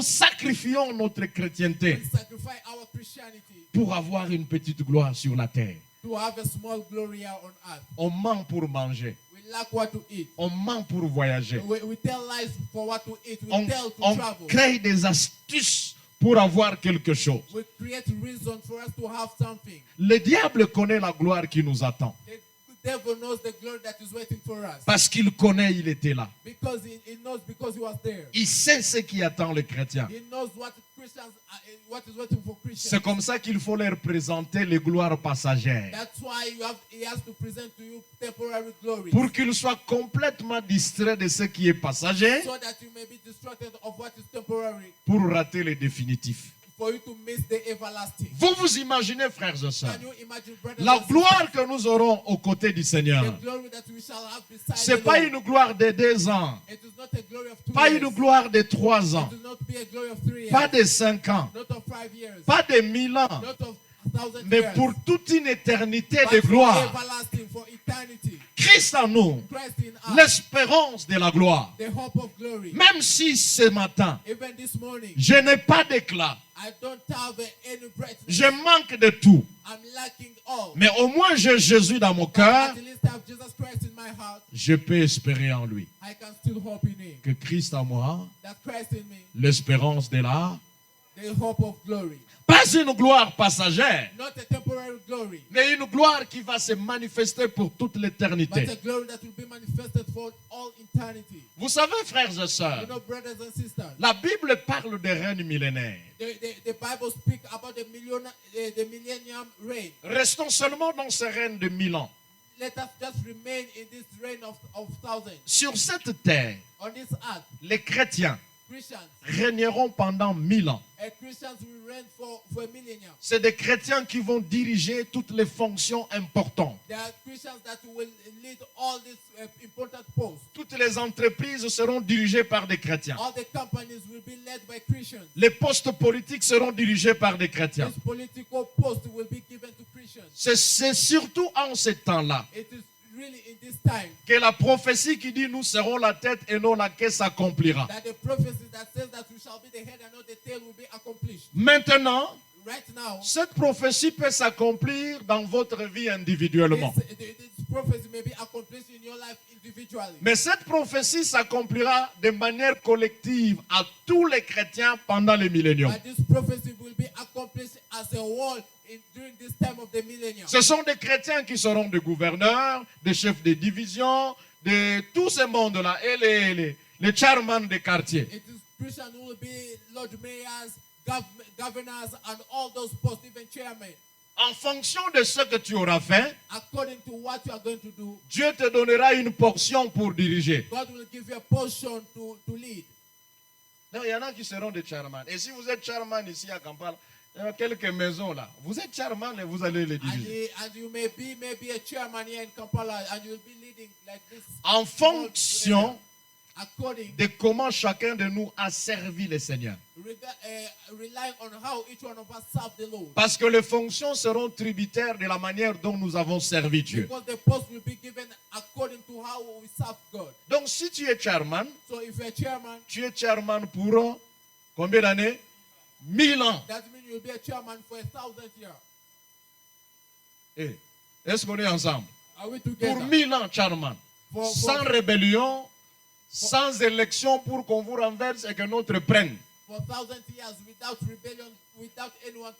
sacrifions notre chrétienté We sacrifice our Christianity pour avoir une petite gloire sur la terre. to have a small glory here on earth. On ment pour manger. We lack what to eat. On ment pour voyager. We tell lies for what to eat. We On, tell to on travel. crée des astuces pour avoir quelque chose. We create reason for us to have something. Le diable connaît la gloire qui nous attend. The devil knows the glory that is waiting for us. Parce qu'il connaît, il était là. Because he knows, because he was there. Il sait ce qui attend les chrétiens. He knows what Christians, what is waiting for Christians. C'est comme ça qu'il faut leur présenter les gloires passagères. That's why he has to present to you temporary glory. Pour qu'ils soient complètement distraits de ce qui est passager, So that you may be distracted of what is temporary. pour rater les définitifs. For you to miss the everlasting. Vous vous imaginez, frères et sœurs, Can you imagine, brothers la and gloire que nous aurons aux côtés du sisters, Seigneur. the glory that we shall have beside Ce n'est the pas Lord. une gloire de 2 ans, It is not a glory of 2 pas years. une gloire de 3 ans, It will not be a glory of 3 years. pas de 5 ans, Not of 5 years. pas de 1000 ans, Not of 1,000 mais years. pour toute une éternité But de for gloire. everlasting, for eternity. Christ en nous, Christ in us, l'espérance de la gloire. the hope of glory. Même si ce matin, Even this morning, je n'ai pas d'éclat, I don't have any brightness. je manque de tout, I'm lacking all. mais au moins j'ai Jésus dans mon But cœur, at least I have Jesus Christ in my heart. je peux espérer en lui. I can still hope in him. Que Christ en moi, That Christ in me, l'espérance de la, the hope of glory. pas une gloire passagère, Not a temporary glory, mais une gloire qui va se manifester pour toute but l'éternité. a glory that will be manifested for all eternity. Vous savez, frères et You sœurs, know, brothers and sisters, la Bible parle des règnes millénaires. the Bible speaks about the millennium reign. Restons seulement dans ce règne de 1000 ans. Let us just remain in this reign of thousands. Sur cette terre, On this earth, les chrétiens Christians régneront pendant 1000 ans. and Christians will reign for a millennium. C'est des chrétiens qui vont diriger toutes les fonctions importantes. There are Christians that will lead all these important posts. Toutes les entreprises seront dirigées par des chrétiens. All the companies will be led by Christians. Les postes politiques seront dirigés par des chrétiens. This political post will be given to Christians. C'est surtout en ce temps-là It is really in this time que la prophétie qui dit nous serons la tête et non la queue s'accomplira. that the prophecy that says that we shall be the head and not the tail will be accomplished. Maintenant, Right now, cette prophétie peut s'accomplir dans votre vie individuellement. this prophecy may be accomplished in your life individually. Mais cette prophétie s'accomplira de manière collective à tous les chrétiens pendant les milléniums. But this prophecy will be accomplished as a whole during this time of the millennium. Ce sont des chrétiens qui seront des gouverneurs, des chefs de division, de tout ce monde-là, et les chairman des quartiers. It is Christians who will be Lord Mayors, governors, and all those posts, even chairmen. En fonction de ce que tu auras fait, According to what you are going to do, Dieu te donnera une portion pour diriger. God will give you a portion to lead. Non, il y en a qui seront des chairman. Et si vous êtes chairman ici à Kampala, il y a quelques maisons là. Vous êtes chairman et vous allez les diriger. And you may be maybe a chairman here in Kampala, and you'll be leading like this. En fonction According, de comment chacun de nous a servi le Seigneur. relying on how each one of us serve the Lord. Parce que les fonctions seront tributaires de la manière dont nous avons servi Dieu. Because the post will be given according to how we serve God. Donc si tu es chairman, So if you're a chairman, tu es chairman pour combien d'années? 1000 ans. that means you'll be a chairman for 1,000 years. Eh, est-ce qu'on est ensemble? Are we Pour together? 1000 ans, chairman. For- Sans rébellion, sans élection pour qu'on vous renverse et que notre prenne. For 1,000 years without rebellion, without anyone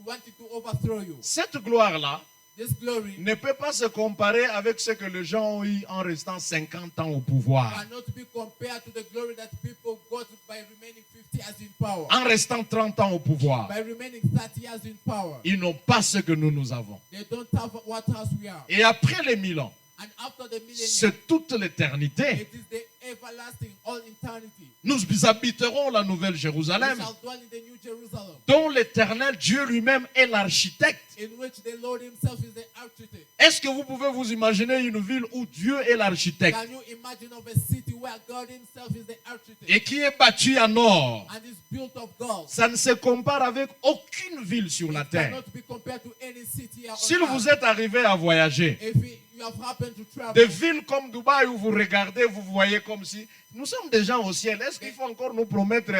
wanting to overthrow you. Cette gloire-là This glory ne peut pas se comparer avec ce que les gens ont eu en restant 50 ans au pouvoir. cannot be compared to the glory that people got by remaining 50 years in power. En restant 30 ans au pouvoir. By remaining 30 years in power. Ils n'ont pas ce que nous avons. They don't have what else we are. Et après les 1000 ans, And after the millennium, c'est toute l'éternité. it is the everlasting, all eternity. Nous habiterons la Nouvelle We Jérusalem, shall dwell in the New Jerusalem, dont l'éternel Dieu lui-même est l'architecte. in which the Lord himself is the architect. Est-ce que vous pouvez vous imaginer une ville où Dieu est l'architecte Can you imagine of a city where God himself is the architect et qui est bâtie en or? and is built of gold? Ça ne se compare avec aucune ville sur la It terre. cannot be compared to any city here Si on vous earth. êtes arrivé à voyager If you you have happened to travel. Des villes comme Dubaï où vous regardez, vous voyez comme si nous sommes déjà au ciel. Est-ce qu'il faut encore nous promettre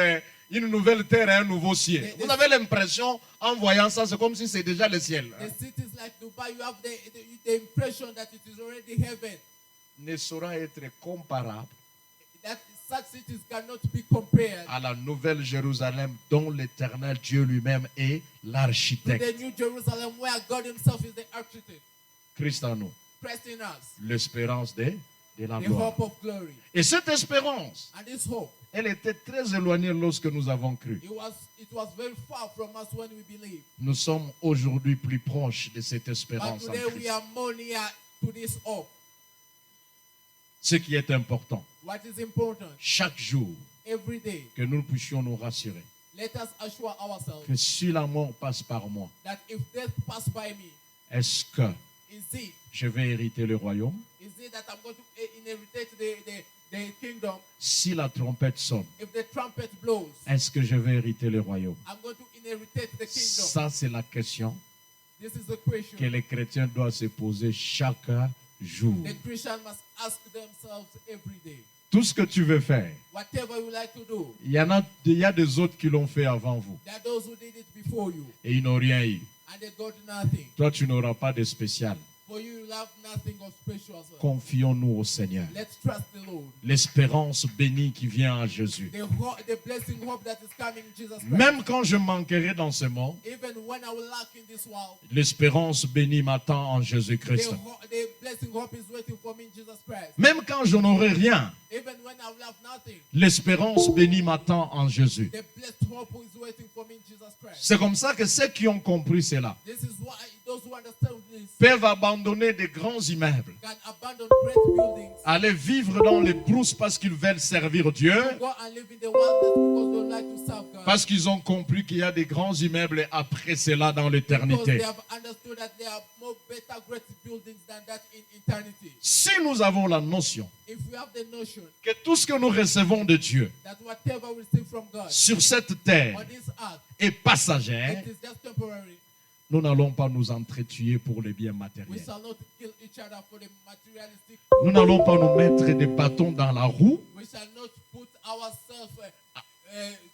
une nouvelle terre et un nouveau ciel? Vous avez l'impression, en voyant ça, c'est comme si c'est déjà le ciel. The cities like Dubai, you have the impression that it is already heaven. Ne saura être comparable That such cities cannot be compared à la nouvelle Jérusalem dont l'Éternel Dieu lui-même est to l'architecte. the New Jerusalem where God himself is the architect. Christ en nous, Christ in us, l'espérance de la the gloire. hope of glory. Et cette espérance, And this hope, elle était très éloignée lorsque nous avons cru. it was very far from us when we believed. Nous sommes aujourd'hui plus proches de cette But espérance en today we Christ. are more near to this hope. Ce qui est important, What is important, chaque jour, every day, que nous puissions nous rassurer let us assure ourselves que si la mort passe par moi, that if death pass by me, est-ce que is it je vais hériter le royaume? that I'm going to inherit the kingdom? Si la trompette sonne, If the trumpet blows, est-ce que je vais hériter le royaume? I'm going to inherit the kingdom. Ça, c'est la question This is the que question les chrétiens doivent se poser chaque jour. the Christian must ask themselves every day. Tout ce que tu veux faire, Whatever you like to do, il y a des autres qui l'ont fait avant vous there are those who did it before you et ils n'ont rien eu. and they got nothing. Toi, tu n'auras pas de spécial. For you, you have nothing of special. Confions-nous au Seigneur. Let's trust the Lord. L'espérance bénie qui vient à Jésus. The blessing hope that is coming in Jesus Christ. Même quand je manquerai dans ce monde, Even when I will lack in this world, l'espérance bénie m'attend en Jésus-Christ. the blessing hope is waiting for me in Jesus Christ. Même quand je n'aurai rien, Even when I will have nothing, l'espérance bénie m'attend en Jésus. the blessed hope is waiting for me in Jesus Christ. C'est comme ça que ceux qui ont compris cela This is why those who understand this peuvent abandonner des grands immeubles, can abandon great buildings, aller vivre dans les brousses parce qu'ils veulent servir Dieu, go and live in the wilderness because they like to serve God. parce qu'ils ont compris qu'il y a des grands immeubles après cela dans Because they l'éternité. have understood that there are more better great buildings than that in eternity. Si nous avons la notion If we have the notion que tout ce que nous recevons de Dieu that whatever we receive from God sur cette terre on this earth, est passager, it is just temporary. nous n'allons pas nous entretuer pour les biens We matériels. shall not kill each other for the materialistic. Nous n'allons pas nous mettre des bâtons dans la roue, We shall not put ourselves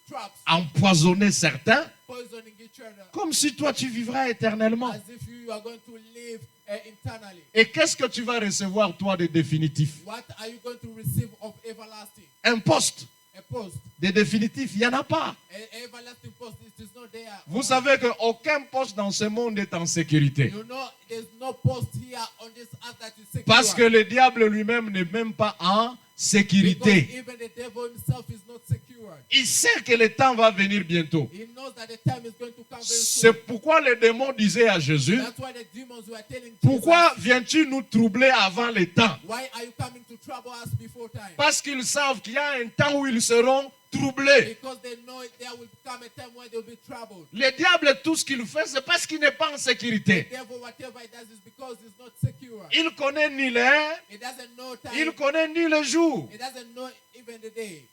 traps, empoisonner certains, poisoning each other, comme si toi tu vivras éternellement. as if you are going to live internally. Et qu'est-ce que tu vas recevoir toi de définitif? What are you going to receive of everlasting? Un poste A post. de définitif, il n'y en a pas. An everlasting post, it is not there. Vous savez qu'aucun poste dans ce monde n'est en sécurité. You know, there's no post here on this earth that is secure. Parce que le diable lui-même n'est même pas en Because sécurité. even the devil himself is not secured. Il sait que le temps va venir bientôt. He knows that the time is going to come very C'est soon. pourquoi les démons disaient à Jésus, That's why the demons were telling pourquoi Jesus, viens-tu nous troubler avant le temps? why are you coming to trouble us before time? Parce qu'ils savent qu'il y a un temps où ils seront troublés. Because they know there will come a time when they'll be troubled. Le diable, tout ce qu'il fait, c'est parce qu'il n'est pas en sécurité. The devil, whatever he does, is because he's not secure. Il connaît ni l'heure, He doesn't know il time. connaît ni le jour. He doesn't know even the day.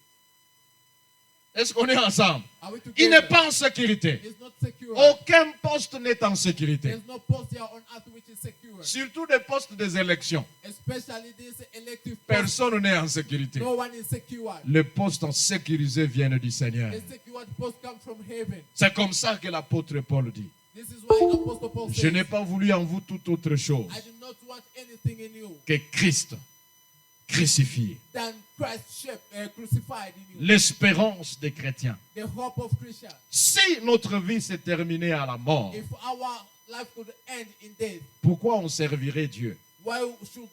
Est-ce qu'on est ensemble? Are we Il n'est together? pas en sécurité. He's not secure. Aucun poste n'est en sécurité. There's no post here on earth which is secure. Surtout des postes des élections. Especially this elective post. Personne n'est en sécurité. No one is secured. Les postes en sécurisé viennent du Seigneur. The secured post come from heaven. C'est comme ça que l'apôtre Paul dit. This is why Apostle Paul Je says, n'ai pas voulu en vous toute autre chose I do not want anything in you que Christ crucifié. than Christ crucified in you. L'espérance des chrétiens. The hope of Christians. Si notre vie s'est terminée à la mort, If our life could end in death, pourquoi on servirait Dieu? why should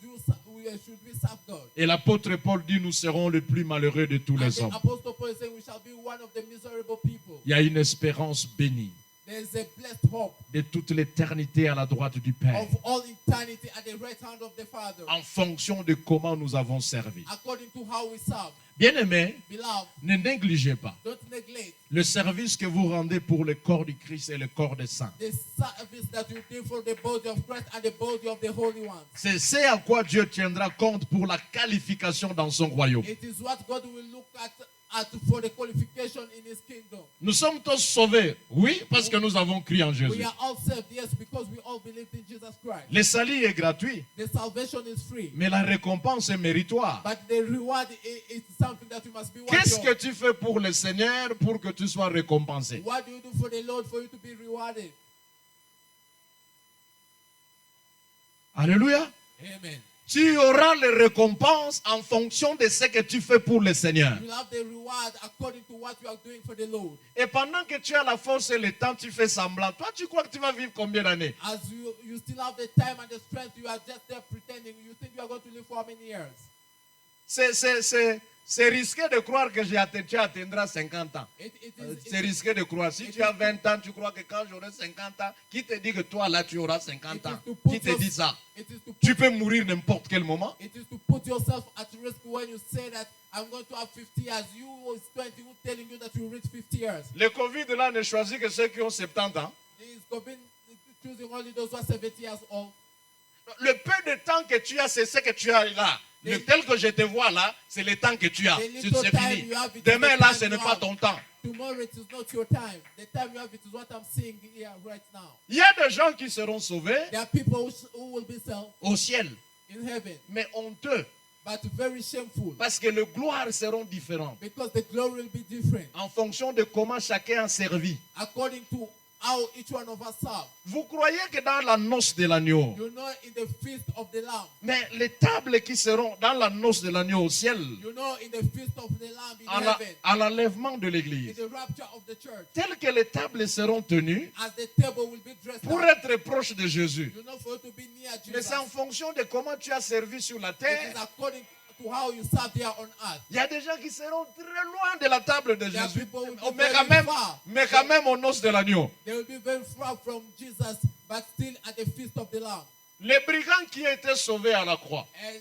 we serve God? Et l'apôtre Paul dit, nous serons les plus malheureux de tous And les the hommes. Apostle Paul is saying we shall be one of the miserable people. Il y a une espérance bénie There's a blessed hope de toute l'éternité à la droite du Père, of all eternity at the right hand of the Father, en fonction de comment nous avons servi. according to how we serve. Bien-aimés, Beloved, ne négligez pas don't neglect le service que vous rendez pour le corps du Christ et le corps des saints. the service that you do for the body of Christ and the body of the Holy Ones. C'est ce à quoi Dieu tiendra compte pour la qualification dans son royaume. It is what God will look at for the qualification in his kingdom. Nous sommes tous sauvés, oui, parce que nous avons crié en We Jésus. are all saved, yes, because we all believed in Jesus Christ. Le salut est gratuit, The salvation is free, mais la récompense est méritoire. but the reward is something that you must be Qu'est-ce worthy que of. tu fais pour le Seigneur pour que tu sois récompensé? What do you do for the Lord for you to be rewarded? Alléluia. Amen. Tu auras les récompenses en fonction de ce que tu fais pour le Seigneur. You will have the reward according to what you are doing for the Lord. Et pendant que tu as la force et le temps, tu fais semblant. Toi, tu crois que tu vas vivre combien d'années? As you still have the time and the strength, you are just there pretending. You think you are going to live for how many years? C'est risqué de croire que tu atteindras 50 ans. C'est risqué de croire. Si tu as 20 ans, tu crois que quand j'aurai 50 ans, qui te dit que toi là tu auras 50 ans? Qui te dit ça? Tu peux mourir n'importe quel moment. It is to put yourself at risk when you say that I'm going to have 50 years. You was 20, who telling you that you reach 50 years? Le Covid là ne choisit que ceux qui ont 70 ans. He is choosing only those who are 70 years old. Le peu de temps que tu as, c'est ce que tu as là. Le tel que je te vois là, c'est le temps que tu as. C'est fini. Demain là, ce n'est pas ton temps. Tomorrow it is not your time. The time you have, it is what I'm seeing here right now. Il y a des gens qui seront sauvés There are people who will be saved au ciel, in heaven, mais honteux, but very shameful, parce que les gloires seront différentes because the glory will be different en fonction de comment chacun a servi. according to how each one of us serve. Vous croyez que dans la noce de l'agneau, You know, in the feast of the Lamb, mais les tables qui seront dans la noce de l'agneau au ciel, you know, in the feast of the Lamb in heaven, à l'enlèvement de in l'église, the rapture of the church, telles que les tables seront tenues as the table will be dressed pour up, être proche de Jésus. you know, for you to be near Mais Jesus. c'est en fonction de comment tu as servi sur la It terre. is according to how you serve here on earth. Il y a des gens qui seront très loin de la table de There are Jésus, people who will be mais very far. quand même aux noces de l'agneau. They will be very far from Jesus, but still at the feast of the Lamb. Les brigands qui étaient sauvés à la croix, And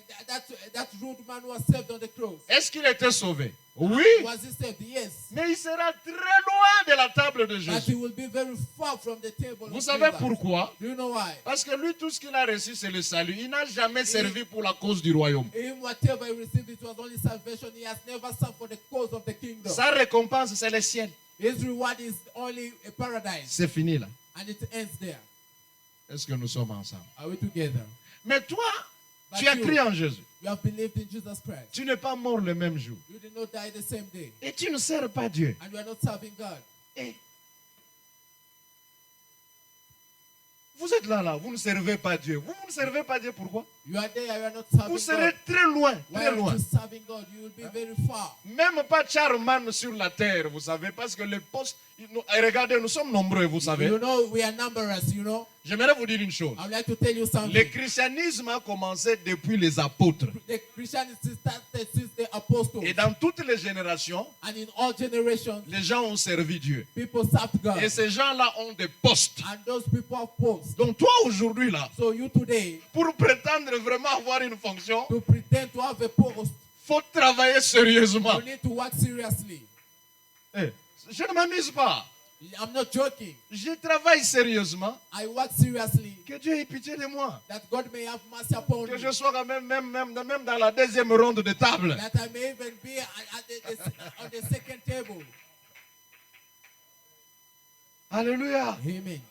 that rude man was saved on the cross. est-ce qu'il était sauvé? Oui, Was he saved? Yes. mais il sera très loin de la table de But he Jésus. will be very far from the table. Vous of savez Jesus. pourquoi? Do you know why? Parce que lui, tout ce qu'il a reçu, c'est le salut. Il n'a jamais servi pour la cause du royaume. In whatever he received, it was only salvation. He has never served for the cause of the kingdom. Sa récompense, c'est le ciel. His reward is only a paradise, C'est fini là. and it ends there. Est-ce que nous sommes ensemble? Are we together? Mais toi, But tu as you- crié en Jésus. You have believed in Jesus Christ. Tu n'es pas mort le même jour. You did not die the same day, Et tu ne sers pas Dieu. and you are not serving God. Et vous êtes là, vous ne servez pas Dieu. Vous ne servez pas Dieu, pourquoi? You are there, you are not serving Vous serez God. très loin, Why très are loin. you serving God? You will be very far. Même pas Charman sur la terre, vous savez, parce que les postes... Regardez, nous sommes nombreux, vous savez. You know, we are numerous, you know. J'aimerais vous dire une chose. I would like to tell you something. Le christianisme a commencé depuis les apôtres. The Christianity started since the apostles. Et dans toutes les générations, And in all generations, les gens ont servi Dieu. people served God. Et ces gens-là ont des postes. And those people have posts. Donc toi, aujourd'hui, là, So you today, pour prétendre vraiment avoir une fonction, to pretend to have a post, faut travailler sérieusement. you need to work seriously. Eh, je ne m'amuse pas. I'm not joking. Je travaille sérieusement. I work seriously Que Dieu ait pitié de moi. that God may have mercy upon Que me. je sois quand même dans la deuxième ronde de table. That I may even be on the second table. Alléluia. Amen.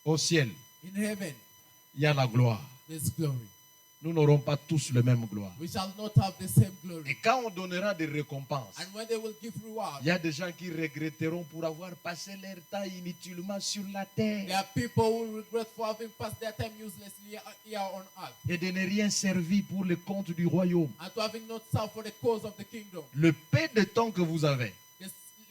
Au ciel, In heaven, il y a la gloire. there's glory. Nous n'aurons pas tous le même gloire. We shall not have the same Et glory. quand on donnera des récompenses, And when they will give reward, il y a des gens qui regretteront pour avoir passé leur temps inutilement sur la terre there are people who regret for having passed their time uselessly here on earth, et de ne rien servir pour le compte du royaume. and to having not served for the cause of the kingdom. Le peu de temps que vous avez,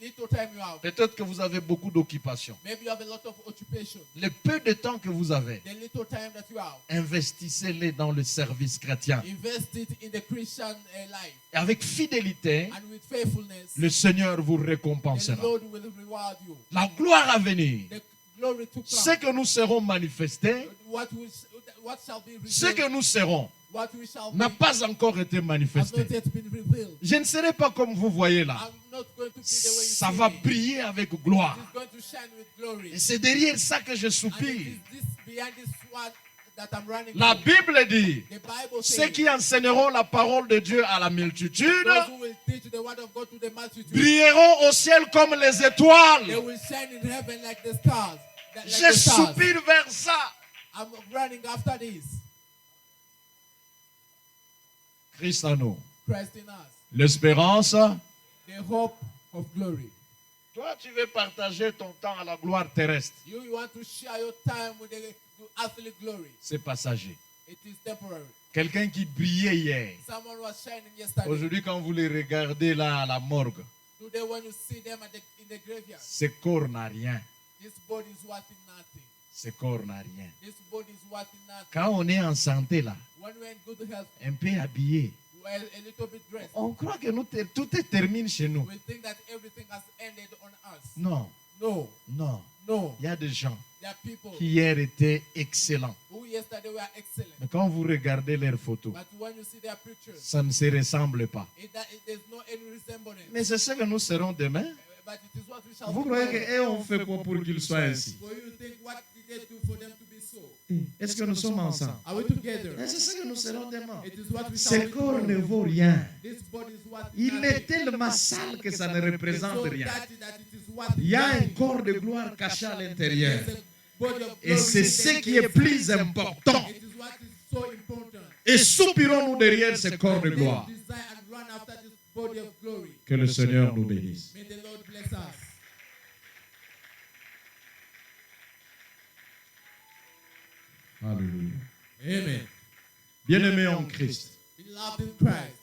This little time you have, peut-être que vous avez beaucoup d'occupations. maybe you have a lot of occupation. Le peu de temps que vous avez, The little time that you have, investissez-les dans le service chrétien. invest it in the Christian life. Et avec fidélité, And with faithfulness, le Seigneur vous the récompensera. Lord will reward you. La gloire à venir, The glory to ce come. que nous serons manifestés, What shall be ce revealed, que nous serons, what we shall n'a be, pas encore été has manifesté. not yet been revealed. Je ne serai pas comme vous voyez là. I'm not going to be the way you Ça see va me. briller avec gloire. It is going to shine with glory. Et c'est derrière ça que je And it soupire. is this behind this one that I'm running La from. Bible dit, The Bible ceux says, qui enseigneront la parole de Dieu à la multitude those who will teach the word of God to the multitude, brilleront au ciel comme les they étoiles. will shine in heaven like the stars. Like Je the stars. soupire vers ça. I'm running after this. Christ en nous. Christ in us. L'espérance. The hope of glory. Toi, tu veux partager ton temps à la gloire terrestre. You want to share your time with the earthly glory. C'est passager. It is temporary. Quelqu'un qui brillait hier. Someone was shining yesterday. Aujourd'hui, quand vous les regardez là à la morgue, Today when you see them in the graveyard, ce corps n'a rien. this body is worth nothing. Ce corps n'a rien. This body is worth nothing. Quand on est en santé là, When we're in good health, un peu habillé, we're a little bit dressed. on croit que tout est terminé chez nous. We think that everything has ended on us. Non, No, non. no. Il y a des gens There are people qui hier étaient excellents. who yesterday were excellent. Mais quand vous regardez leurs photos, But when you see their pictures, ça ne se ressemble pas. there's no any resemblance. Mais c'est ce que nous serons demain. But it is what we shall Vous do. croyez qu'eux ont fait quoi pour qu'ils soient ainsi? For you think, what did they do for them to be so? Est-ce que nous sommes ensemble? Are we together? Mais c'est ce que nous serons demain. It is what we Ce shall do. corps ne vaut rien. This body is what Il est tellement sale que ça ne représente so rien. dirty that it is what Il y a un corps de gloire caché à l'intérieur. There's a body of Et glory c'est ce qui est plus important. It is what is so important. Et soupirons-nous derrière ce corps de They gloire. desire and run after this body of glory. Que le Seigneur nous bénisse. May the Lord bless us. Alléluia. Amen. Bien-aimé en Christ, Beloved in Christ,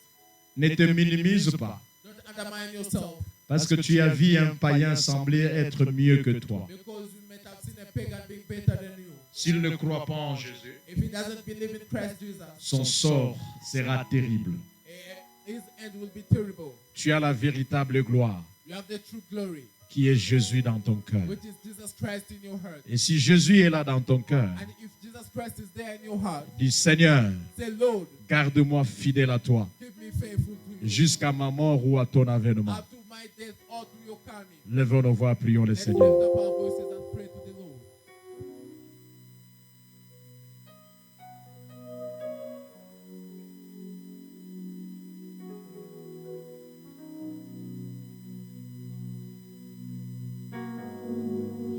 ne te minimise pas. don't undermine yourself Parce que tu as vu un païen sembler être mieux que toi. because you might have seen a pagan being better than you. S'il ne croit pas en Jésus, If he doesn't believe in Christ Jesus, son sort sera terrible. his end will be terrible. Tu as la véritable gloire You have the true glory, qui est Jésus dans ton cœur. which is Jesus Christ in your heart. Et si Jésus est là dans ton cœur, And if Jesus Christ is there in your heart, dis Seigneur, say, Lord, garde-moi fidèle à toi keep me faithful to you. jusqu'à ma mort ou à ton avènement. Up to my death or to your coming. Lèvons nos voix, prions le Let's lift Seigneur. up our voices and pray to the Lord.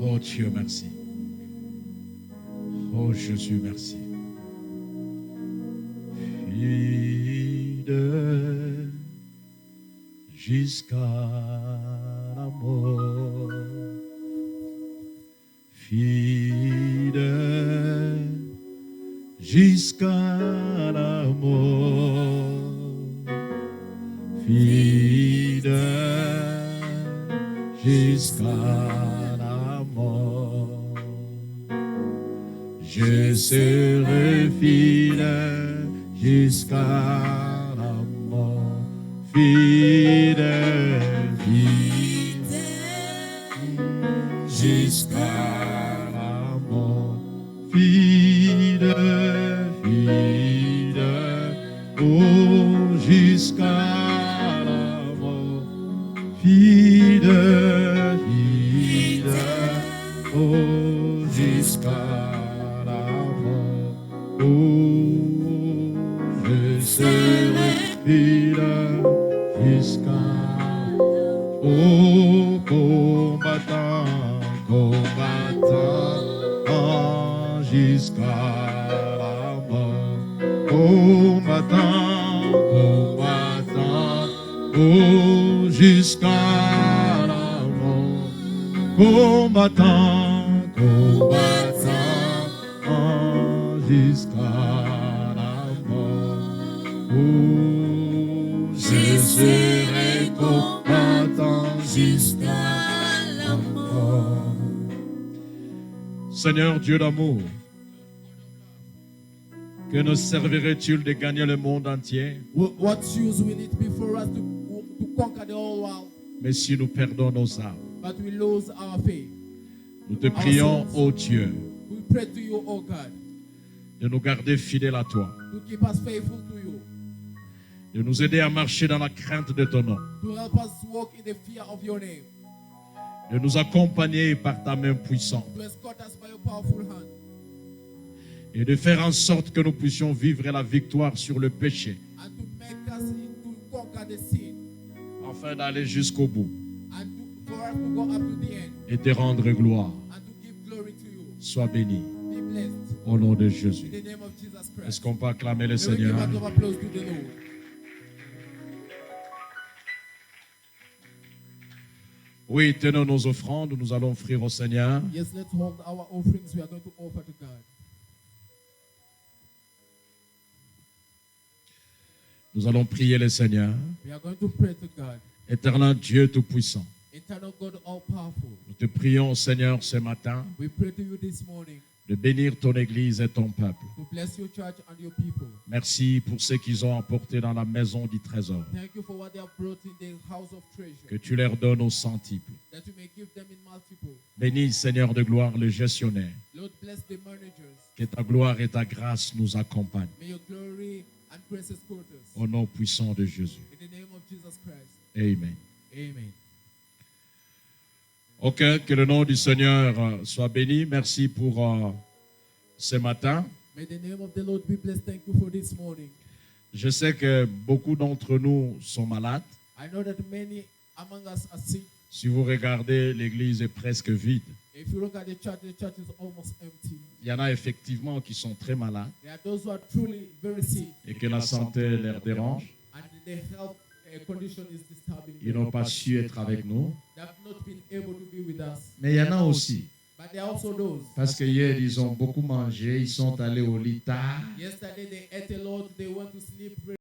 Oh Dieu, merci. Oh Jésus, merci. Fidèle jusqu'à la mort. Fidèle jusqu'à la mort. Fidèle jusqu'à la mort. Je serai fidèle jusqu'à la mort. Fidèle, fidèle jusqu'à la mort. Fidèle, fidèle, oh jusqu'à la mort. Fidèle, fidèle, oh jusqu'à la mort. Oh, je serai fidèle jusqu'à oh combattant, combattant, jusqu'à la mort. Combattant, combattant, oh jusqu'à la mort. Combattant, combattant, jusqu'à la mort. Oh, je serai combattant jusqu'à la mort. Seigneur Dieu d'amour, que nous servirait-il de gagner le monde entier, What use will it be for us to conquer the whole world, mais si nous perdons nos âmes? but we lose our faith? Nous te prions, ô Dieu, We pray to you, O God, de nous garder fidèles à toi, to keep us faithful to you, de nous aider à marcher dans la crainte de ton nom, to help us walk in the fear of your name, de nous accompagner par ta main puissante, to escort us by your powerful hand, et de faire en sorte que nous puissions vivre la victoire sur le péché, and to make us to conquer the sin, afin d'aller jusqu'au bout and for us to go up to the end, et te rendre gloire. and to give glory to you. Sois béni Be blessed au nom de in Jésus. the name of Jesus Christ. Est-ce qu'on peut acclamer le May we give Seigneur? a round of applause to the Lord. Oui, tenons nos offrandes, nous allons offrir au Seigneur. Yes, let's hold our offerings we are going to offer to God. Nous allons prier le Seigneur. We are going to pray to God. Éternel Dieu Tout-Puissant, Eternal God, all powerful. nous te prions, Seigneur, ce matin, We pray to you this morning de bénir ton Église et ton peuple. to bless your church and your people. Merci pour ce qu'ils ont apporté dans la maison du trésor. Thank you for what they have brought in the house of Que treasure, tu leur donnes au centuple. that you may give them in multiple. Bénis, Seigneur de gloire, le gestionnaire. Lord, bless the managers. Que ta gloire et ta grâce nous accompagnent. May your glory and grace escort us. Au nom puissant de Jésus. In the name of Jesus Christ. Amen. Amen. Ok, que le nom du Seigneur soit béni. Merci pour ce matin. May the name of the Lord be blessed. Thank you for this morning. Je sais que beaucoup d'entre nous sont malades. I know that many among us are sick. Si vous regardez, l'église est presque vide. If you look at the church is almost empty. Il y en a effectivement qui sont très malades There are those who are truly very sick, et que la santé leur dérange. and the health condition is disturbing Ils them. n'ont pas su être avec nous. They have not been able to be with us. Mais il y en a aussi, But there are also those. parce que hier, ils ont beaucoup mangé, ils sont allés au lit tard. Yesterday they ate a lot, they went to sleep